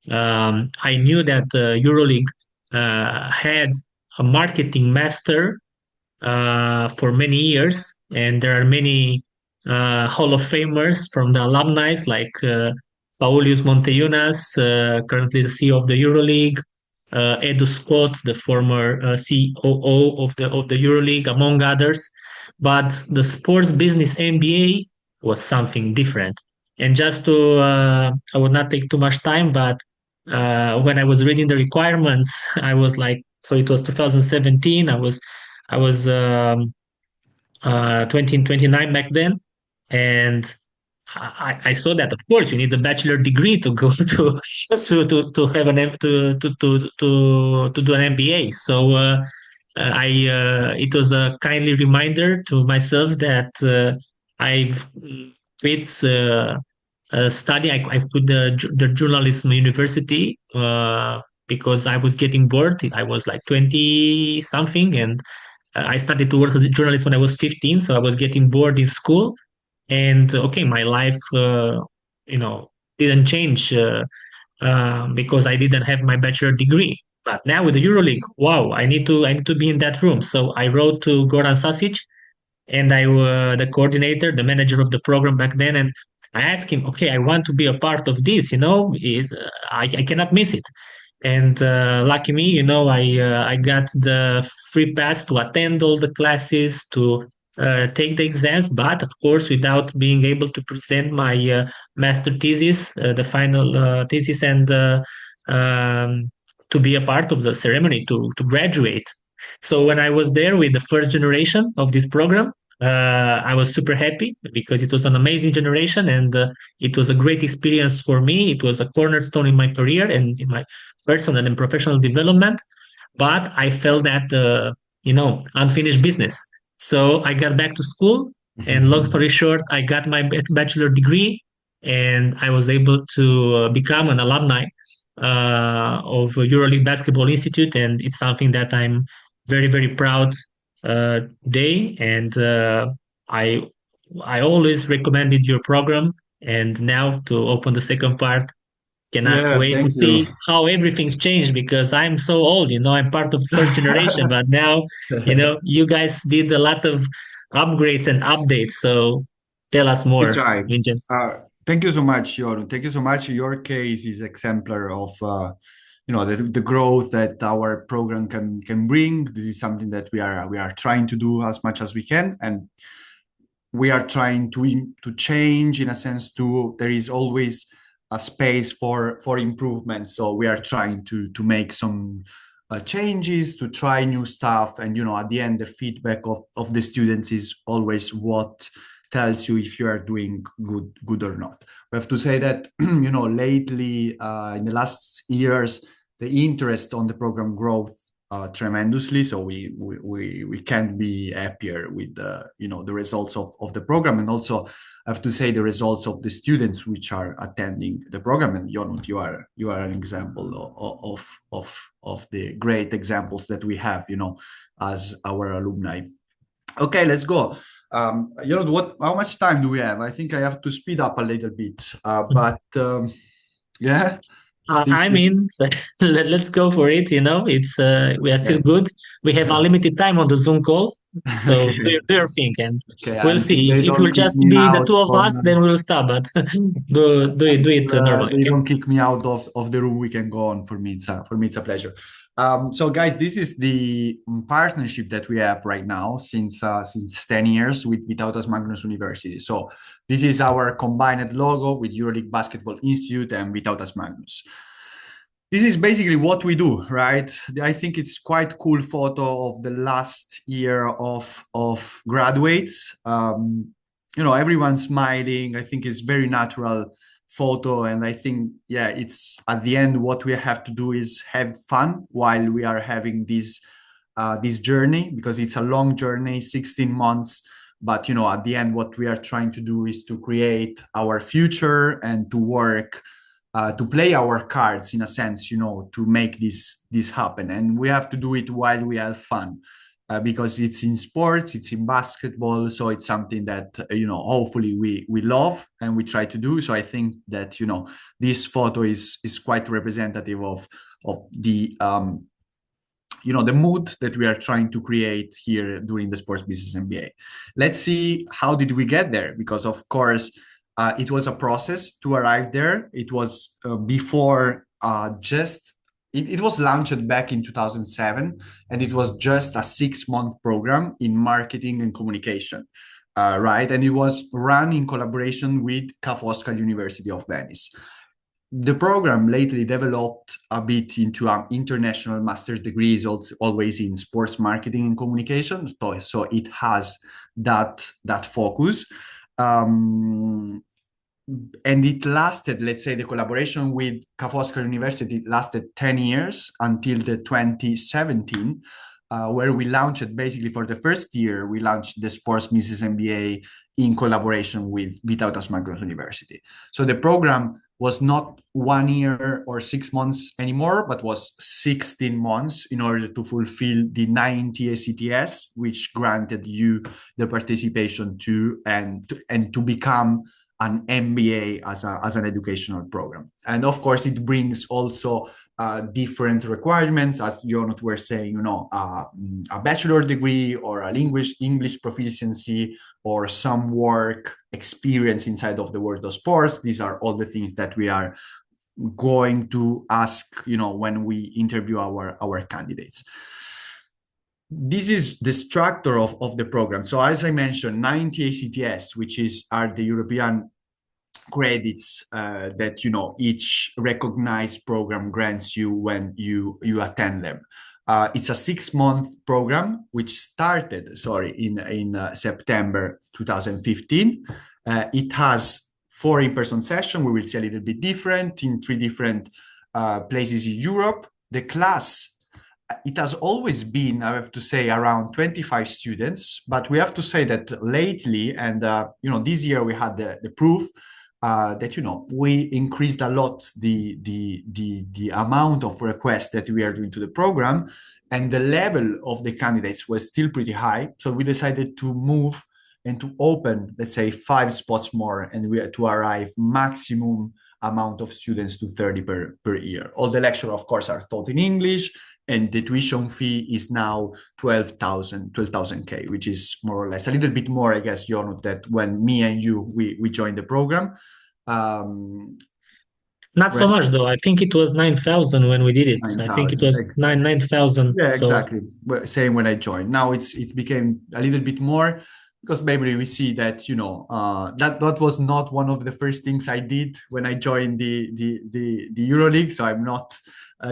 I knew that EuroLeague had a marketing master for many years, and there are many Hall of Famers from the alumni, like Paulius Monteunas, currently the CEO of the EuroLeague, Edu Scott, the former COO of the EuroLeague, among others. But the Sports Business MBA was something different. And just to, I would not take too much time, but when I was reading the requirements, I was like, so it was 2017. I was 29 back then, and I saw that of course you need a bachelor degree to go to have an to do an MBA. So it was a kindly reminder to myself that I've quit study. I quit the journalism university because I was getting bored. I was like 20 something, and I started to work as a journalist when I was 15, so I was getting bored in school. And okay, my life, didn't change because I didn't have my bachelor degree. But now with the EuroLeague, wow, I need to be in that room. So I wrote to Goran Sasic, and the coordinator, the manager of the program back then, and I asked him, okay, I want to be a part of this. I cannot miss it. And lucky me, I got the free pass to attend all the classes, to take the exams, but of course, without being able to present my master thesis, the final thesis, and to be a part of the ceremony to graduate. So when I was there with the first generation of this program, I was super happy because it was an amazing generation, and it was a great experience for me. It was a cornerstone in my career and in my personal and professional development. But I felt that unfinished business. So I got back to school, and long story short, I got my bachelor degree, and I was able to become an alumni of EuroLeague Basketball Institute, and it's something that I'm very, very proud today. And I always recommended your program, and now to open the second part, cannot wait to see how everything's changed, because I'm so old, I'm part of first generation, but now, you guys did a lot of upgrades and updates. So tell us more, Vincenzo. Thank you so much, Jorun. Thank you so much. Your case is exemplar of the growth that our program can bring. This is something that we are trying to do as much as we can, and we are trying to change, in a sense. There is always a space for improvement, so we are trying to make some changes, to try new stuff, and at the end, the feedback of the students is always what tells you if you are doing good or not. We have to say that lately, in the last years, the interest on the program growth tremendously. So we can't be happier with the results of the program, and also I have to say the results of the students which are attending the program. And Jonut, you are an example of the great examples that we have, as our alumni. Okay, let's go. How much time do we have? I think I have to speed up a little bit, but yeah. think I mean, let's go for it. It's we are still okay. good. We have unlimited time on the Zoom call, so Okay. do your thing, and Okay, we'll until see. If they it will don't kick just me be the out two of from us, then we'll stop. But do it normally. they Okay. don't kick me out of the room, we can go on. For me it's a pleasure. So guys, this is the partnership that we have right now since 10 years with Vytautas Magnus University. So this is our combined logo with EuroLeague Basketball Institute and Vytautas Magnus. This is basically what we do, right? I think it's quite cool photo of the last year of graduates. Everyone smiling. I think it's very natural photo, and I think, yeah, it's at the end what we have to do is have fun while we are having this journey, because it's a long journey, 16 months. But at the end, what we are trying to do is to create our future and to work. To play our cards in a sense, to make this happen, and we have to do it while we have fun, because it's in sports, it's in basketball, so it's something that hopefully we love and we try to do. So I think that this photo is quite representative of the the mood that we are trying to create here during the Sports Business MBA. Let's see, how did we get there? Because of course, it was a process to arrive there. It was before it was launched back in 2007, and it was just a 6-month program in marketing and communication, right? And it was run in collaboration with Ca' Foscari University of Venice. The program lately developed a bit into an international master's degree, is also always in sports marketing and communication. So it has that focus. And it lasted, let's say, the collaboration with Ca' Foscari University lasted 10 years until the 2017, where we launched, basically for the first year, we launched the Sports Business MBA in collaboration with Vytautas Magnus University. So the program was not 1 year or 6 months anymore, but was 16 months in order to fulfill the 90 ACTS, which granted you the participation to become an MBA as an educational program. And of course, it brings also different requirements, as Jonat were saying, a bachelor degree or an English proficiency or some work experience inside of the world of sports. These are all the things that we are going to ask, when we interview our candidates. This is the structure of the program. So as I mentioned, 90 ACTS, which are the European credits that each recognized program grants you when you attend them. It's a 6-month program which started, in September 2015. It has 4 in-person sessions. We will see a little bit different in 3 different places in Europe. The class, it has always been, I have to say, around 25 students, but we have to say that lately, and this year we had the proof that we increased a lot the amount of requests that we are doing to the program, and the level of the candidates was still pretty high. So we decided to move and to open, let's say, 5 spots more, and we had to arrive maximum amount of students to 30 per year. All the lectures, of course, are taught in English, and the tuition fee is now 12,000 K, which is more or less a little bit more, I guess, Jonut, that when me and you, we joined the program. Not so much though. I think it was 9,000 when we did it. 9,000, I think it was exactly. 9,000. Yeah, So exactly. Same when I joined. Now it became a little bit more, because maybe we see that that was not one of the first things I did when I joined the EuroLeague. So I'm not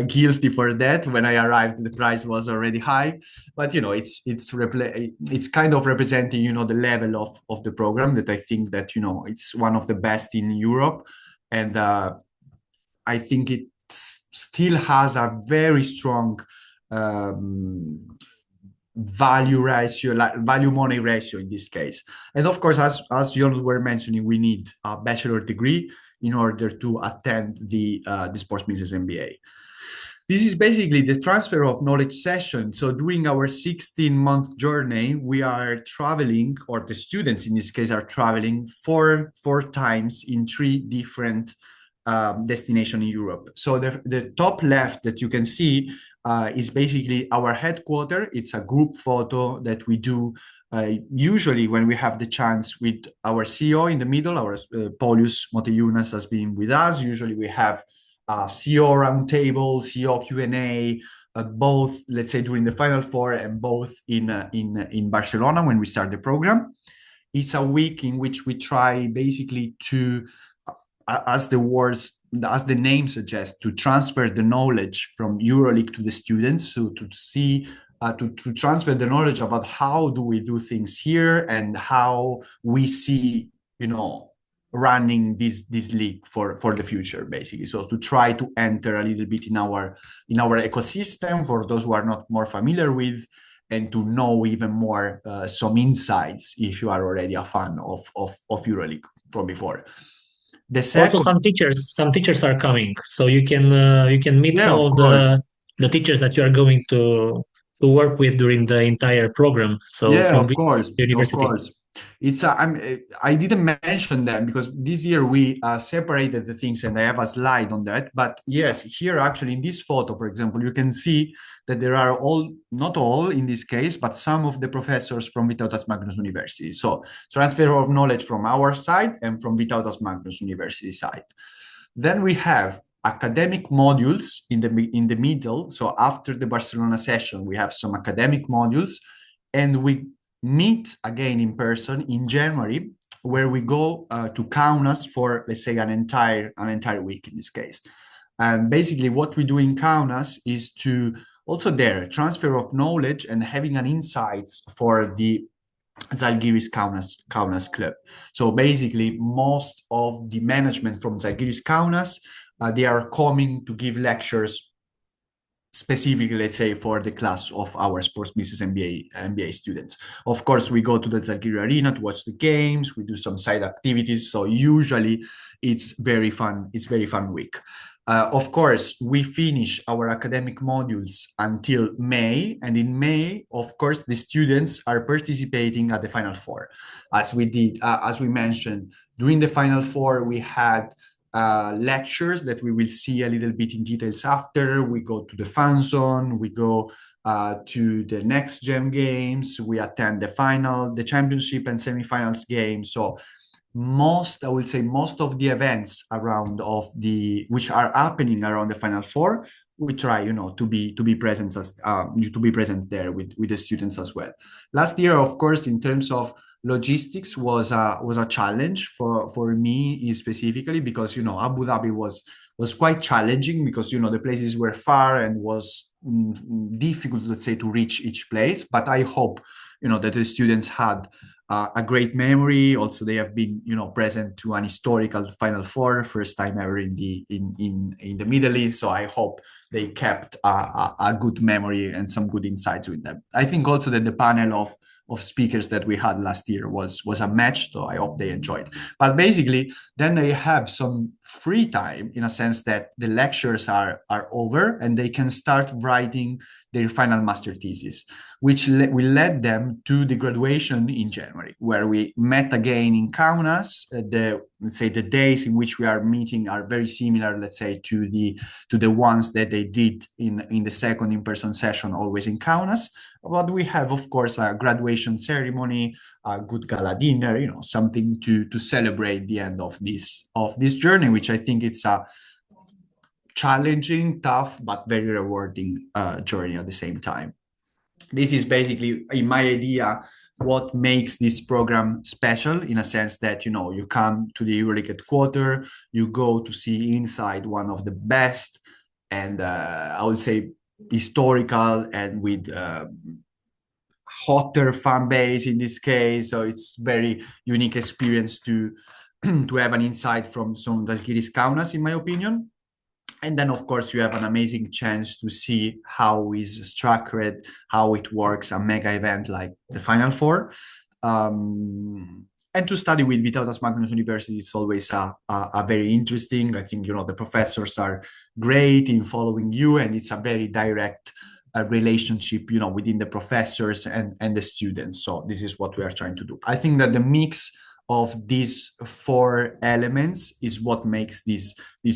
guilty for that. When I arrived, the price was already high, but it's kind of representing the level of the program, that I think that it's one of the best in Europe, and I think it still has a very strong value money ratio in this case. And of course, as you were mentioning, we need a bachelor degree in order to attend the Sports Business MBA. This is basically the transfer of knowledge session. So during our 16-month journey, we are traveling, or the students in this case are traveling four times in 3 different destination in Europe. So the top left that you can see is basically our headquarters. It's a group photo that we do usually when we have the chance with our CEO in the middle. Our Paulius Moteyunas has been with us. Usually we have CEO roundtable, CEO Q&A, both, let's say, during the Final Four and both in Barcelona when we start the program. It's a week in which we try basically to, as the name suggests, to transfer the knowledge from EuroLeague to the students, so to see to transfer the knowledge about how do we do things here and how we see, running this league for the future, basically. So to try to enter a little bit in our ecosystem for those who are not more familiar with, and to know even more some insights if you are already a fan of EuroLeague from before. The second, Also, some teachers are coming, so you can meet some of the teachers that you are going to work with during the entire program. So from of course, university. of course. It's I didn't mention that because this year we separated the things, and I have a slide on that. But yes, here actually in this photo, for example, you can see that there are not all in this case, but some of the professors from Vytautas Magnus University. So transfer of knowledge from our side and from Vytautas Magnus University side. Then we have academic modules in the middle. So after the Barcelona session, we have some academic modules, and we meet again in person in January, where we go to Kaunas for, let's say, an entire week in this case. And basically what we do in Kaunas is to also there transfer of knowledge and having an insights for the Zalgiris Kaunas club. So basically most of the management from Zalgiris Kaunas, they are coming to give lectures specifically, let's say, for the class of our Sports Business MBA students. Of course, we go to the Zalgiris Arena to watch the games. We do some side activities. So usually it's very fun. It's very fun week. Of course, we finish our academic modules until May. And in May, of course, the students are participating at the Final Four. As we mentioned, during the Final Four, we had lectures that we will see a little bit in details after. We go to the fan zone, we go to the NextGen games, we attend the championship and semifinals games. So most of the events which are happening around the Final Four, we try, to be present there with the students as well. Last year, of course, in terms of logistics was a challenge for me specifically because Abu Dhabi was quite challenging because the places were far and was difficult, let's say, to reach each place. But I hope that the students had a great memory. Also, they have been present to an historical Final Four, first time ever in the Middle East. So I hope they kept a good memory and some good insights with them. I think also that the panel of speakers that we had last year was a match, so I hope they enjoyed. But basically, then they have some free time in a sense that the lectures are over and they can start writing their final master thesis, which will lead them to the graduation in January, where we met again in Kaunas. Let's say the days in which we are meeting are very similar, let's say, to the ones that they did in the second in-person session, always in Kaunas. But we have, of course, a graduation ceremony, a good gala dinner, something to celebrate the end of this journey, which I think it's a challenging, tough, but very rewarding journey at the same time. This is basically, in my idea, what makes this program special, in a sense that you come to the EuroLeague headquarters, you go to see inside one of the best and I would say historical and with hotter fan base in this case. So it's very unique experience to have an insight from some Zalgiris Kaunas, in my opinion. And then, of course, you have an amazing chance to see how is structured, how it works, a mega event like the Final Four. And to study with Vytautas Magnus University is always a very interesting. I think, the professors are great in following you, and it's a very direct relationship, within the professors and the students. So this is what we are trying to do. I think that the mix of these 4 elements is what makes this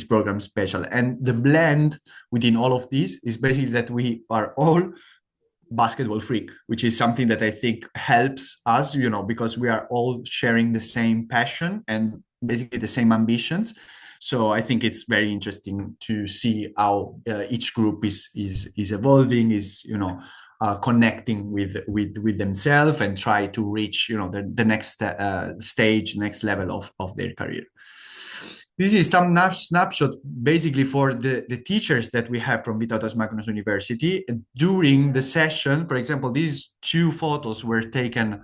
program special. And the blend within all of these is basically that we are all basketball freak, which is something that I think helps us, because we are all sharing the same passion and basically the same ambitions. So I think it's very interesting to see how each group is evolving, is connecting with themselves and try to reach the next stage, next level of their career. This is some snapshot basically for the teachers that we have from Vytautas Magnus University. During the session, for example, these 2 photos were taken,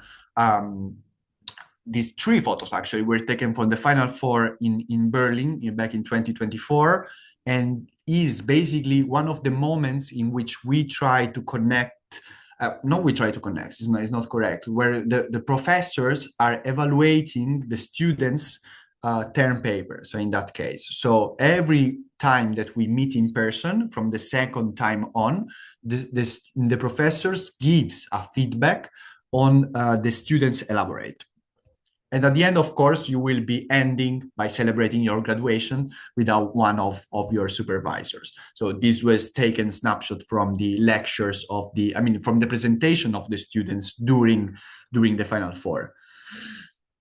these 3 photos actually were taken from the Final Four in Berlin back in 2024, and is basically one of the moments in which we try to connect, it's not correct, where the professors are evaluating the students' term paper. So in that case, so every time that we meet in person, from the second time on, the professors gives a feedback on the students elaborate. And at the end, of course, you will be ending by celebrating your graduation without one of your supervisors. So this was taken snapshot from the lectures from the presentation of the students during the Final Four.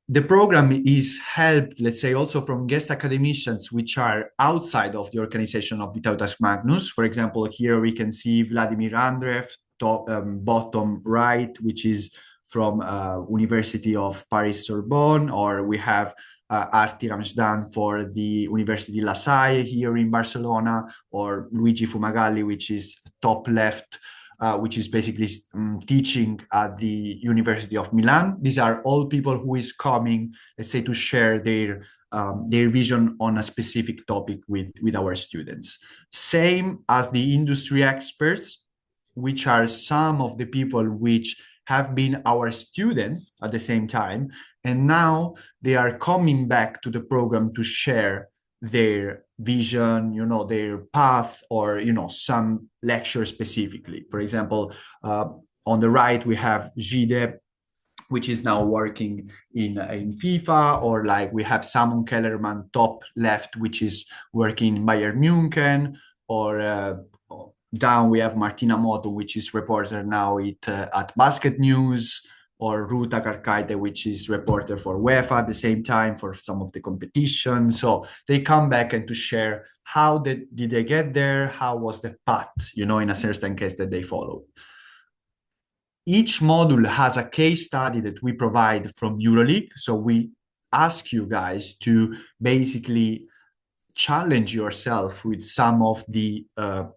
The program is helped, let's say, also from guest academicians which are outside of the organization of Vytautas Magnus. For example, here we can see Vladimir Andreev, bottom right, which is from University of Paris Sorbonne, or we have Arti Ramsdan for the University La Salle here in Barcelona, or Luigi Fumagalli, which is top left, which is basically teaching at the University of Milan. These are all people who is coming, let's say, to share their vision on a specific topic with our students. Same as the industry experts, which are some of the people which have been our students at the same time, and now they are coming back to the program to share their vision, their path, or some lecture specifically. For example, on the right we have Gide, which is now working in FIFA, or like we have Simon Kellerman top left, which is working in Bayern Munich, or down we have Martina Moto, which is reporter now at Basket News, or Ruta Karkaite, which is reporter for UEFA at the same time for some of the competition. So they come back and to share how did they get there, how was the path, in a certain case that they followed. Each module has a case study that we provide from EuroLeague. So we ask you guys to basically challenge yourself with some of the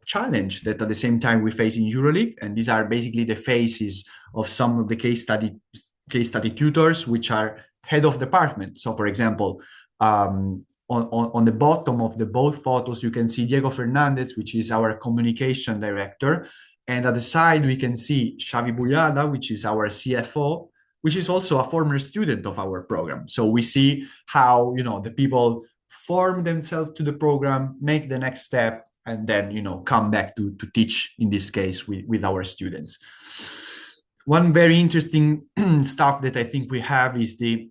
challenge that at the same time we face in EuroLeague, and these are basically the faces of some of the case study tutors, which are head of department. So, for example, on the bottom of both photos, you can see Diego Fernandez, which is our communication director, and at the side we can see Xavi Buyada, which is our CFO, which is also a former student of our program. So we see how the people form themselves to the program, make the next step, and then come back to teach, in this case with our students. One very interesting stuff that I think we have is the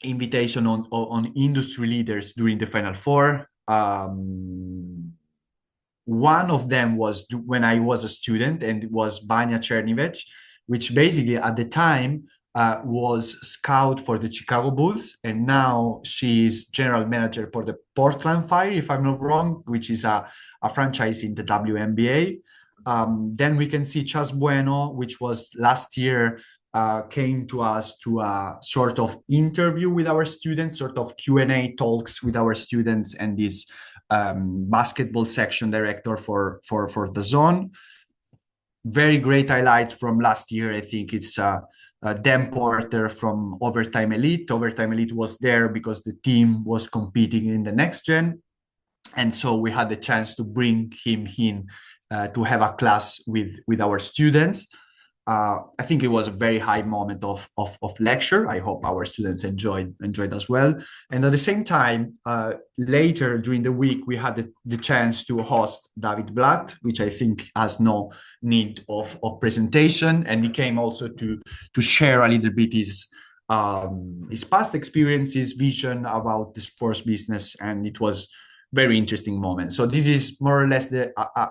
invitation on industry leaders during the Final Four. One of them was when I was a student, and it was Vanya Chernivec, which basically at the time was scout for the Chicago Bulls, and now she's general manager for the Portland Fire, if I'm not wrong, which is a franchise in the WNBA. Then we can see Chas Bueno, which was last year, came to us to a sort of interview with our students, sort of Q&A talks with our students, and this basketball section director for the zone. Very great highlight from last year. I think it's Dan Porter from Overtime Elite. Overtime Elite was there because the team was competing in the NextGen, and so we had the chance to bring him in to have a class with our students. I think it was a very high moment of lecture. I hope our students enjoyed as well. And at the same time, later during the week, we had the chance to host David Blatt, which I think has no need of presentation. And he came also to share a little bit his his past experience, his vision about the sports business, and it was very interesting moment. So this is more or less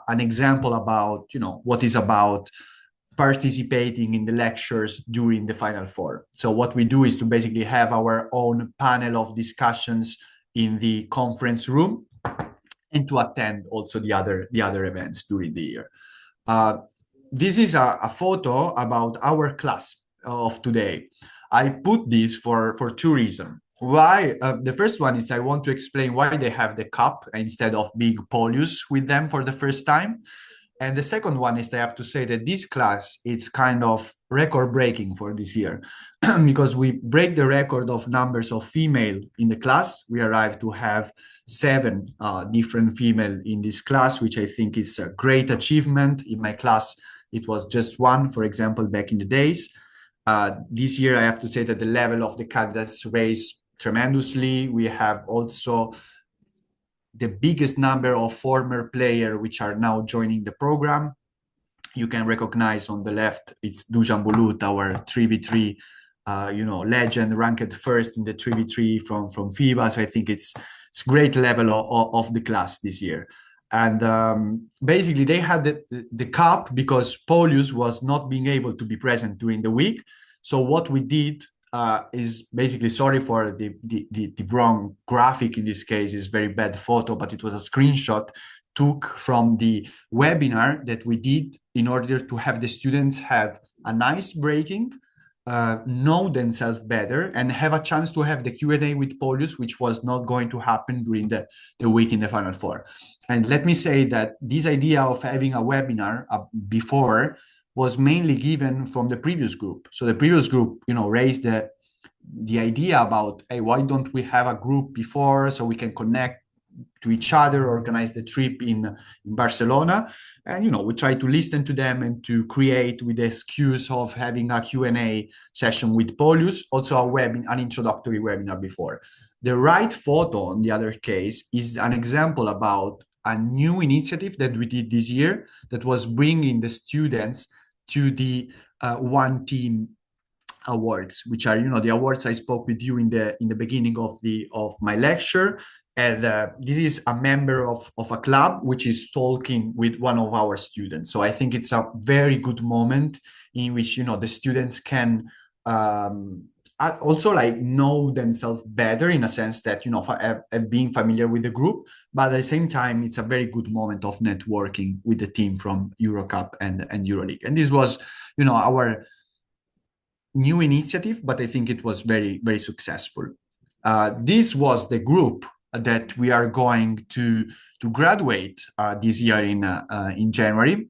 an example about, you know, what is about participating in the lectures during the Final Four. So what we do is to basically have our own panel of discussions in the conference room and to attend also the other events during the year. This is a photo about our class of today. I put this for two reasons. Why? The first one is I want to explain why they have the cup instead of big polius with them for the first time. And the second one is I have to say that this class is kind of record breaking for this year because we break the record of numbers of female in the class. We arrived to have 7 different female in this class, which I think is a great achievement. In my class, it was just 1, for example, back in the days. This year, I have to say that the level of the candidates raised tremendously. We have also the biggest number of former players which are now joining the program. You can recognize on the left, it's Dusan Bulut, our 3v3 legend, ranked first in the 3v3 from FIBA. So I think it's great level of the class this year. And basically they had the cup because Polius was not being able to be present during the week. So what we did is basically, sorry for the wrong graphic in this case, is very bad photo, but it was a screenshot took from the webinar that we did in order to have the students have a nice breaking, know themselves better, and have a chance to have the Q&A with Polius, which was not going to happen during the week in the Final Four. And let me say that this idea of having a webinar before was mainly given from the previous group. So the previous group, raised the idea about, hey, why don't we have a group before so we can connect to each other, organize the trip in Barcelona. And, we try to listen to them and to create with the excuse of having a Q&A session with Polius, also an introductory webinar before. The right photo, on the other case, is an example about a new initiative that we did this year that was bringing the students to the One Team awards, which are the awards I spoke with you in the beginning of my lecture. And this is a member of a club which is talking with one of our students. So I think it's a very good moment in which the students can also know themselves better, in a sense that being familiar with the group, but at the same time it's a very good moment of networking with the team from EuroCup and EuroLeague. And this was our new initiative, but I think it was very, very successful. This was the group that we are going to graduate this year in January.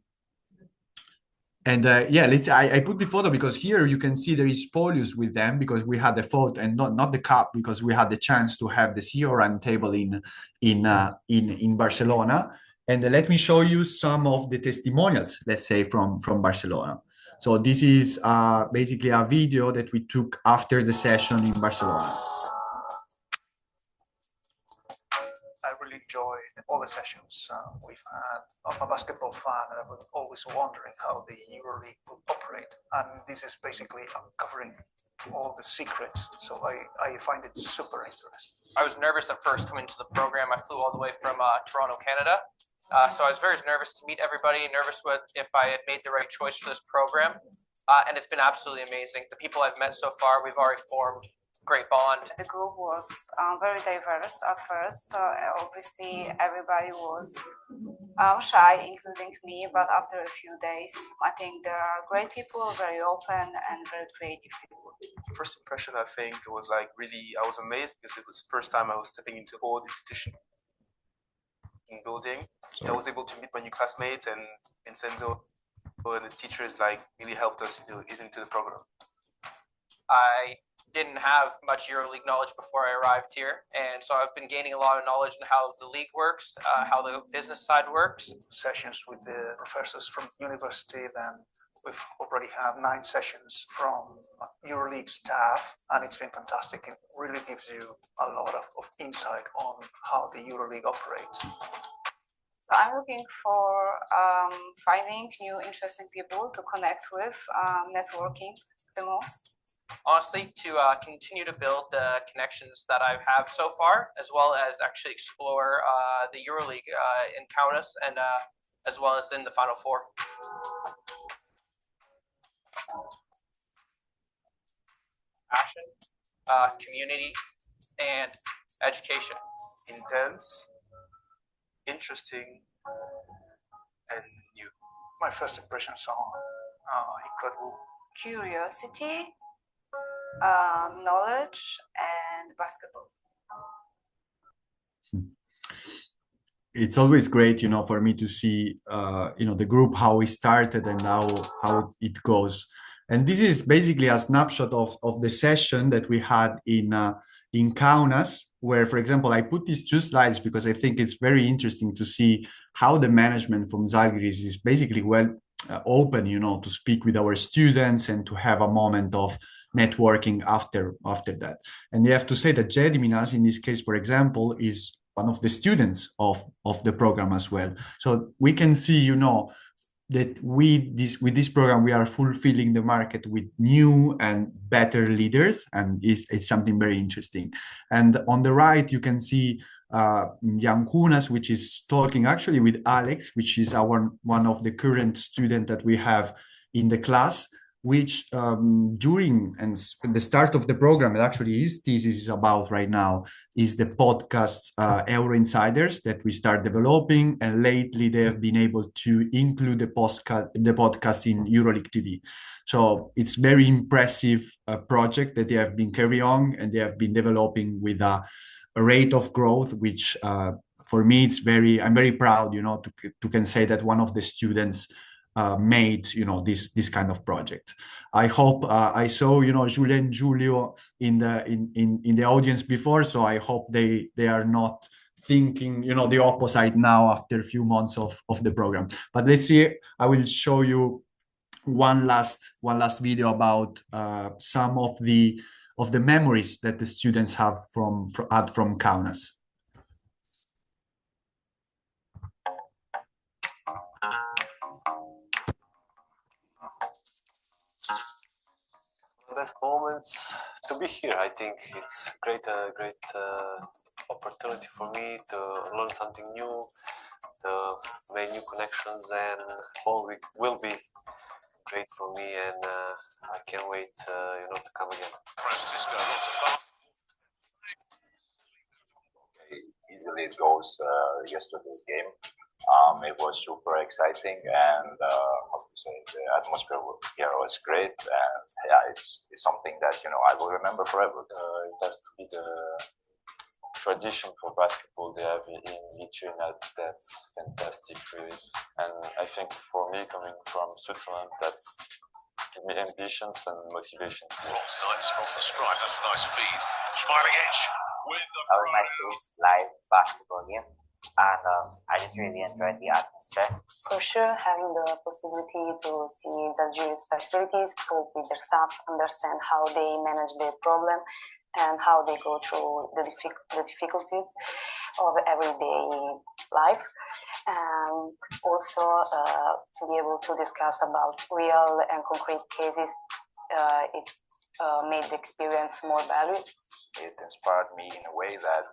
And I put the photo because here you can see there is Polius with them, because we had the photo, and not the cup, because we had the chance to have the CEO round table in Barcelona. And let me show you some of the testimonials, let's say, from Barcelona. So this is basically a video that we took after the session in Barcelona. I really enjoyed all the sessions we've had. I'm a basketball fan, and I was always wondering how the EuroLeague would operate. And this is basically uncovering all the secrets. So I find it super interesting. I was nervous at first coming to the program. I flew all the way from Toronto, Canada. So I was very nervous to meet everybody, nervous if I had made the right choice for this program. And it's been absolutely amazing. The people I've met so far, we've already formed great bond. The group was very diverse at first. Obviously, everybody was shy, including me, but after a few days, I think there are great people, very open and very creative people. First impression, I think, was really, I was amazed because it was the first time I was stepping into old institution building. I was able to meet my new classmates, and Vincenzo and the teachers really helped us ease into the program. I didn't have much EuroLeague knowledge before I arrived here, and so I've been gaining a lot of knowledge on how the league works, how the business side works. Sessions with the professors from the university, then we've already had 9 sessions from EuroLeague staff, and it's been fantastic. It really gives you a lot of insight on how the EuroLeague operates. I'm looking for finding new interesting people to connect with, networking the most. honestly, to continue to build the connections that I have so far, as well as actually explore the EuroLeague in Kaunas and as well as in the Final Four. Passion, community, and education. Intense, interesting, and new. My first impressions are incredible. Curiosity, knowledge, and basketball. It's always great, for me to see, the group, how we started and how it goes. And this is basically a snapshot of the session that we had in Kaunas, where, for example, I put these 2 slides because I think it's very interesting to see how the management from Žalgiris is basically open, to speak with our students and to have a moment of networking after that. And they have to say that Gediminas, in this case, for example, is one of the students of the program as well. So we can see, that with this program, we are fulfilling the market with new and better leaders, and it's something very interesting. And on the right, you can see Jan Kunas, which is talking actually with Alex, which is one of the current students that we have in the class, which during the start of the program, actually his thesis is about right now, is the podcast Euro Insiders that we start developing, and lately they have been able to include the podcast in EuroLeague TV. So it's very impressive project that they have been carrying on, and they have been developing with a rate of growth, which for me I'm very proud, to can say that one of the students made this kind of project. I hope I saw Julia and Giulio in the audience before, so I hope they are not thinking the opposite now after a few months of the program. But let's see. I will show you one last video about some of the memories that the students have from Kaunas. Best moments to be here. I think it's great opportunity for me to learn something new, to make new connections, and whole week will be great for me, and I can't wait to come again. Francisco, easily it goes yesterday's game. It was super exciting, and the atmosphere here was great, and yeah, it's something that I will remember forever. It has to be the tradition for basketball they have in Lithuania. That's fantastic, really. And I think for me, coming from Switzerland, that's give me ambitions and motivation. Nice off the strike. That's a nice feed. Smiling edge. That was my first live basketball game, and I just really enjoyed the atmosphere. For sure, having the possibility to see Žalgiris facilities, talk with their staff, understand how they manage their problem and how they go through the difficulties of everyday life, and also to be able to discuss about real and concrete cases, it made the experience more valued. It inspired me in a way that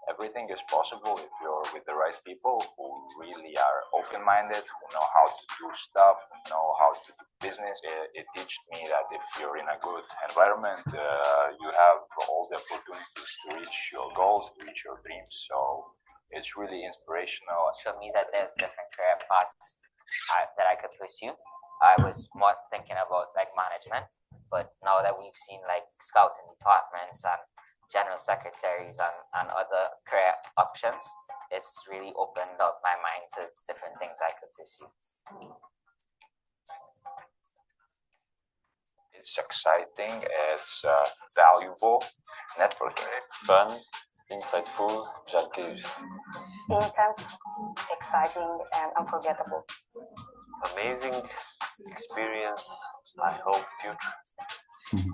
everything is possible if you're with the right people who really are open-minded, who know how to do stuff, know how to do business. It taught me that if you're in a good environment, you have all the opportunities to reach your goals, to reach your dreams. So it's really inspirational. It showed me that there's different career paths that I could pursue. I was more thinking about management, but now that we've seen scouting departments and general secretaries and other career options, it's really opened up my mind to different things I could pursue. It's exciting, it's valuable, networking. Fun, insightful, Žalgiris. Intense, exciting, and unforgettable. Amazing experience. I hope future.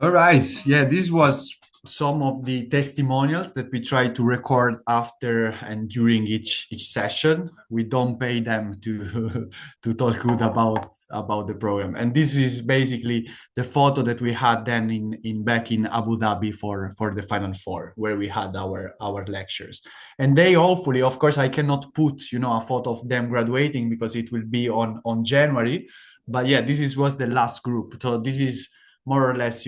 All right. Yeah, this was some of the testimonials that we try to record after and during each session. We don't pay them to to talk good about the program. And this is basically the photo that we had then in back in Abu Dhabi for the Final Four, where we had our lectures. And they hopefully, of course, I cannot put a photo of them graduating because it will be on January. But yeah, was the last group. So this is more or less,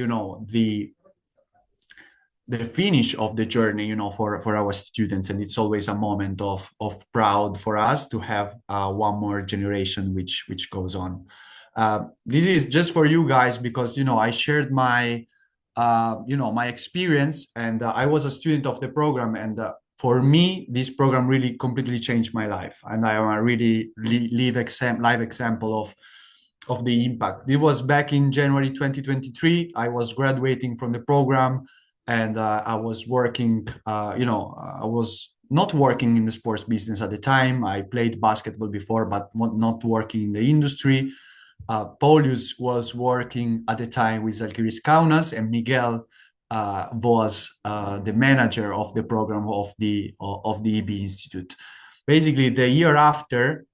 the finish of the journey, for our students. And it's always a moment of proud for us to have one more generation which goes on. This is just for you guys because, I shared my, my experience, and I was a student of the program. And for me, this program really completely changed my life. And I am a really live example of the impact. It was back in January 2023. I was graduating from the program, and I was working, I was not working in the sports business at the time. I played basketball before, but not working in the industry. Paulius was working at the time with Zalgiris Kaunas, and Miguel was the manager of the program of the EB Institute. Basically, the year after,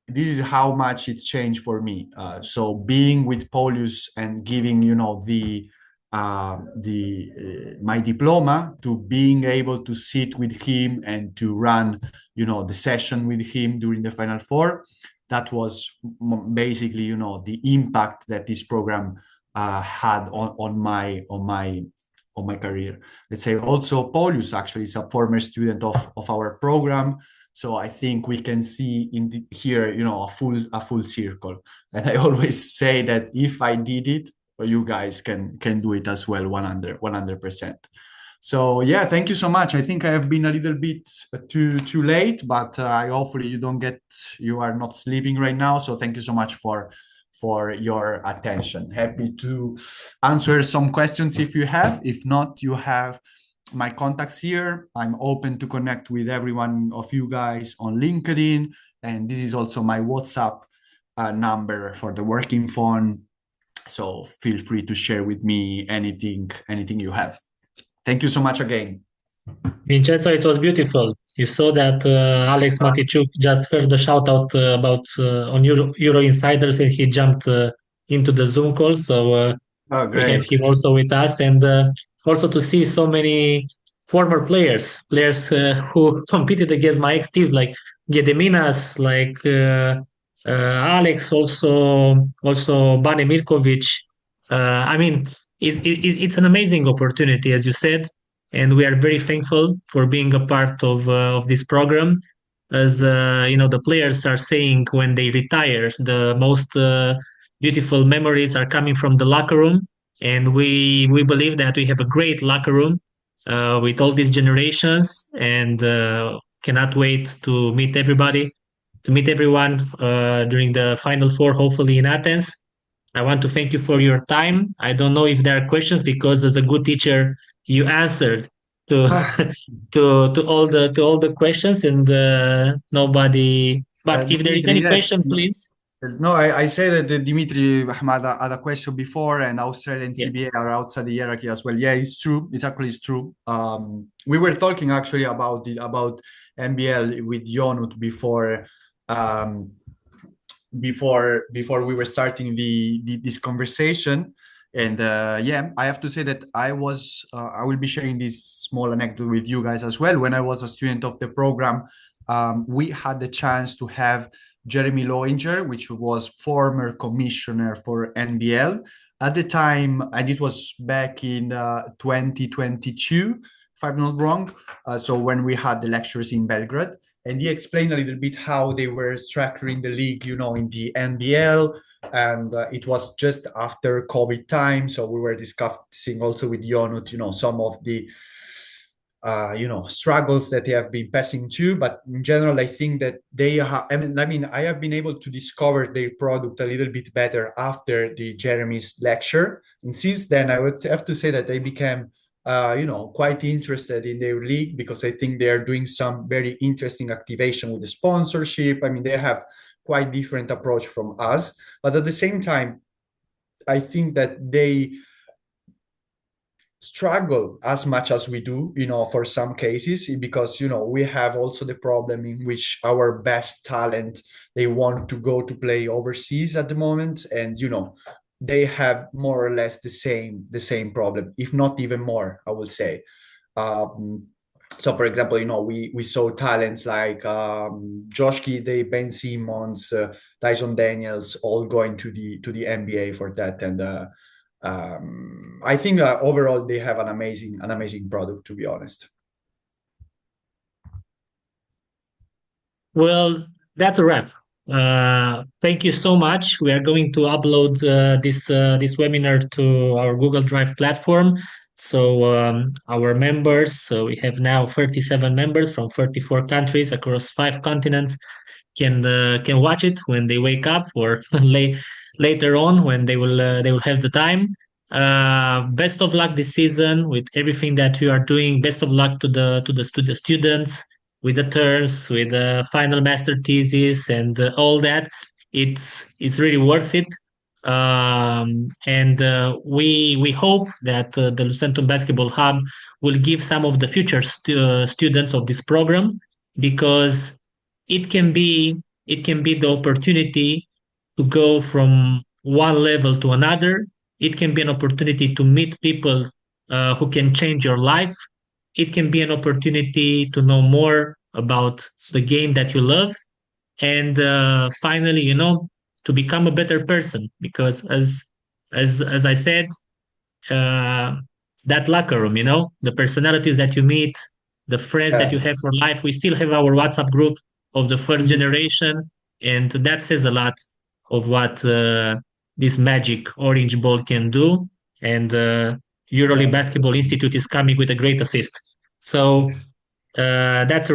this is how much it's changed for me. So being with Paulius and giving, my diploma, to being able to sit with him and to run, the session with him during the Final Four, that was basically, the impact that this program had on my career. Let's say also Paulius actually is a former student of our program. So I think we can see here, a full circle. And I always say that if I did it, you guys can do it as well, 100%. So yeah, thank you so much. I think I have been a little bit too late, but hopefully you are not sleeping right now. So thank you so much for your attention. Happy to answer some questions if you have. If not, you have my contacts here. I'm open to connect with every one of you guys on LinkedIn, and this is also my WhatsApp number for the working phone. So feel free to share with me anything you have. Thank you so much again. Vincenzo, it was beautiful. You saw that Alex Matichuk just heard the shout out about on Euro Insiders, and he jumped into the Zoom call. So we have him also with us, and also to see so many former players who competed against my ex-teams, like Gediminas, like Alex, also Bane Mirkovic. I mean, it's an amazing opportunity, as you said, and we are very thankful for being a part of this program. As the players are saying, when they retire, the most beautiful memories are coming from the locker room, and we believe that we have a great locker room with all these generations, and cannot wait to meet everybody, to meet everyone during the Final Four, hopefully in Athens. I want to thank you for your time. I don't know if there are questions, because as a good teacher, you answered to to all the questions, and nobody. But if there is any question, please. No, I say that Dimitri Ahmad had a question before, and Australian CBA are outside the hierarchy as well. Yeah, it's true. It actually is true. We were talking actually about NBL with Yonut before we were starting this conversation. And yeah, I have to say that I will be sharing this small anecdote with you guys as well. When I was a student of the program, we had the chance to have Jeremy Loinger, which was former commissioner for NBL at the time, and it was back in 2022, if I'm not wrong. So when we had the lectures in Belgrade, and he explained a little bit how they were structuring the league, in the NBL, and it was just after COVID time. So we were discussing also with Yonut, some of the struggles that they have been passing through. But in general, I think that they have, I have been able to discover their product a little bit better after the Jeremy's lecture. And since then, I would have to say that they became, quite interested in their league, because I think they are doing some very interesting activation with the sponsorship. They have quite different approach from us, but at the same time, I think that they struggle as much as we do, for some cases, because, we have also the problem in which our best talent, they want to go to play overseas at the moment. And, they have more or less the same problem, if not even more, I would say. So, for example, we saw talents like Josh Giddey, Ben Simmons, Tyson Daniels, all going to the NBA for that. And I think overall they have an amazing product, to be honest. Well, that's a wrap. Thank you so much. We are going to upload this webinar to our Google Drive platform. So our members, so we have now 37 members from 34 countries across 5 continents, can watch it when they wake up or later on when they will have the time. Best of luck this season with everything that you are doing. Best of luck to the students with the terms, with the final master thesis and all that. It's really worth it. And we hope that the Lucentum Basketball Hub will give some of the future students of this program, because it can be the opportunity to go from one level to another. It can be an opportunity to meet people who can change your life. It can be an opportunity to know more about the game that you love. And finally, to become a better person, because as I said, that locker room, the personalities that you meet, the friends that you have for life. We still have our WhatsApp group of the first generation, and that says a lot of what this magic orange ball can do. And EuroLeague Basketball Institute is coming with a great assist. So that's a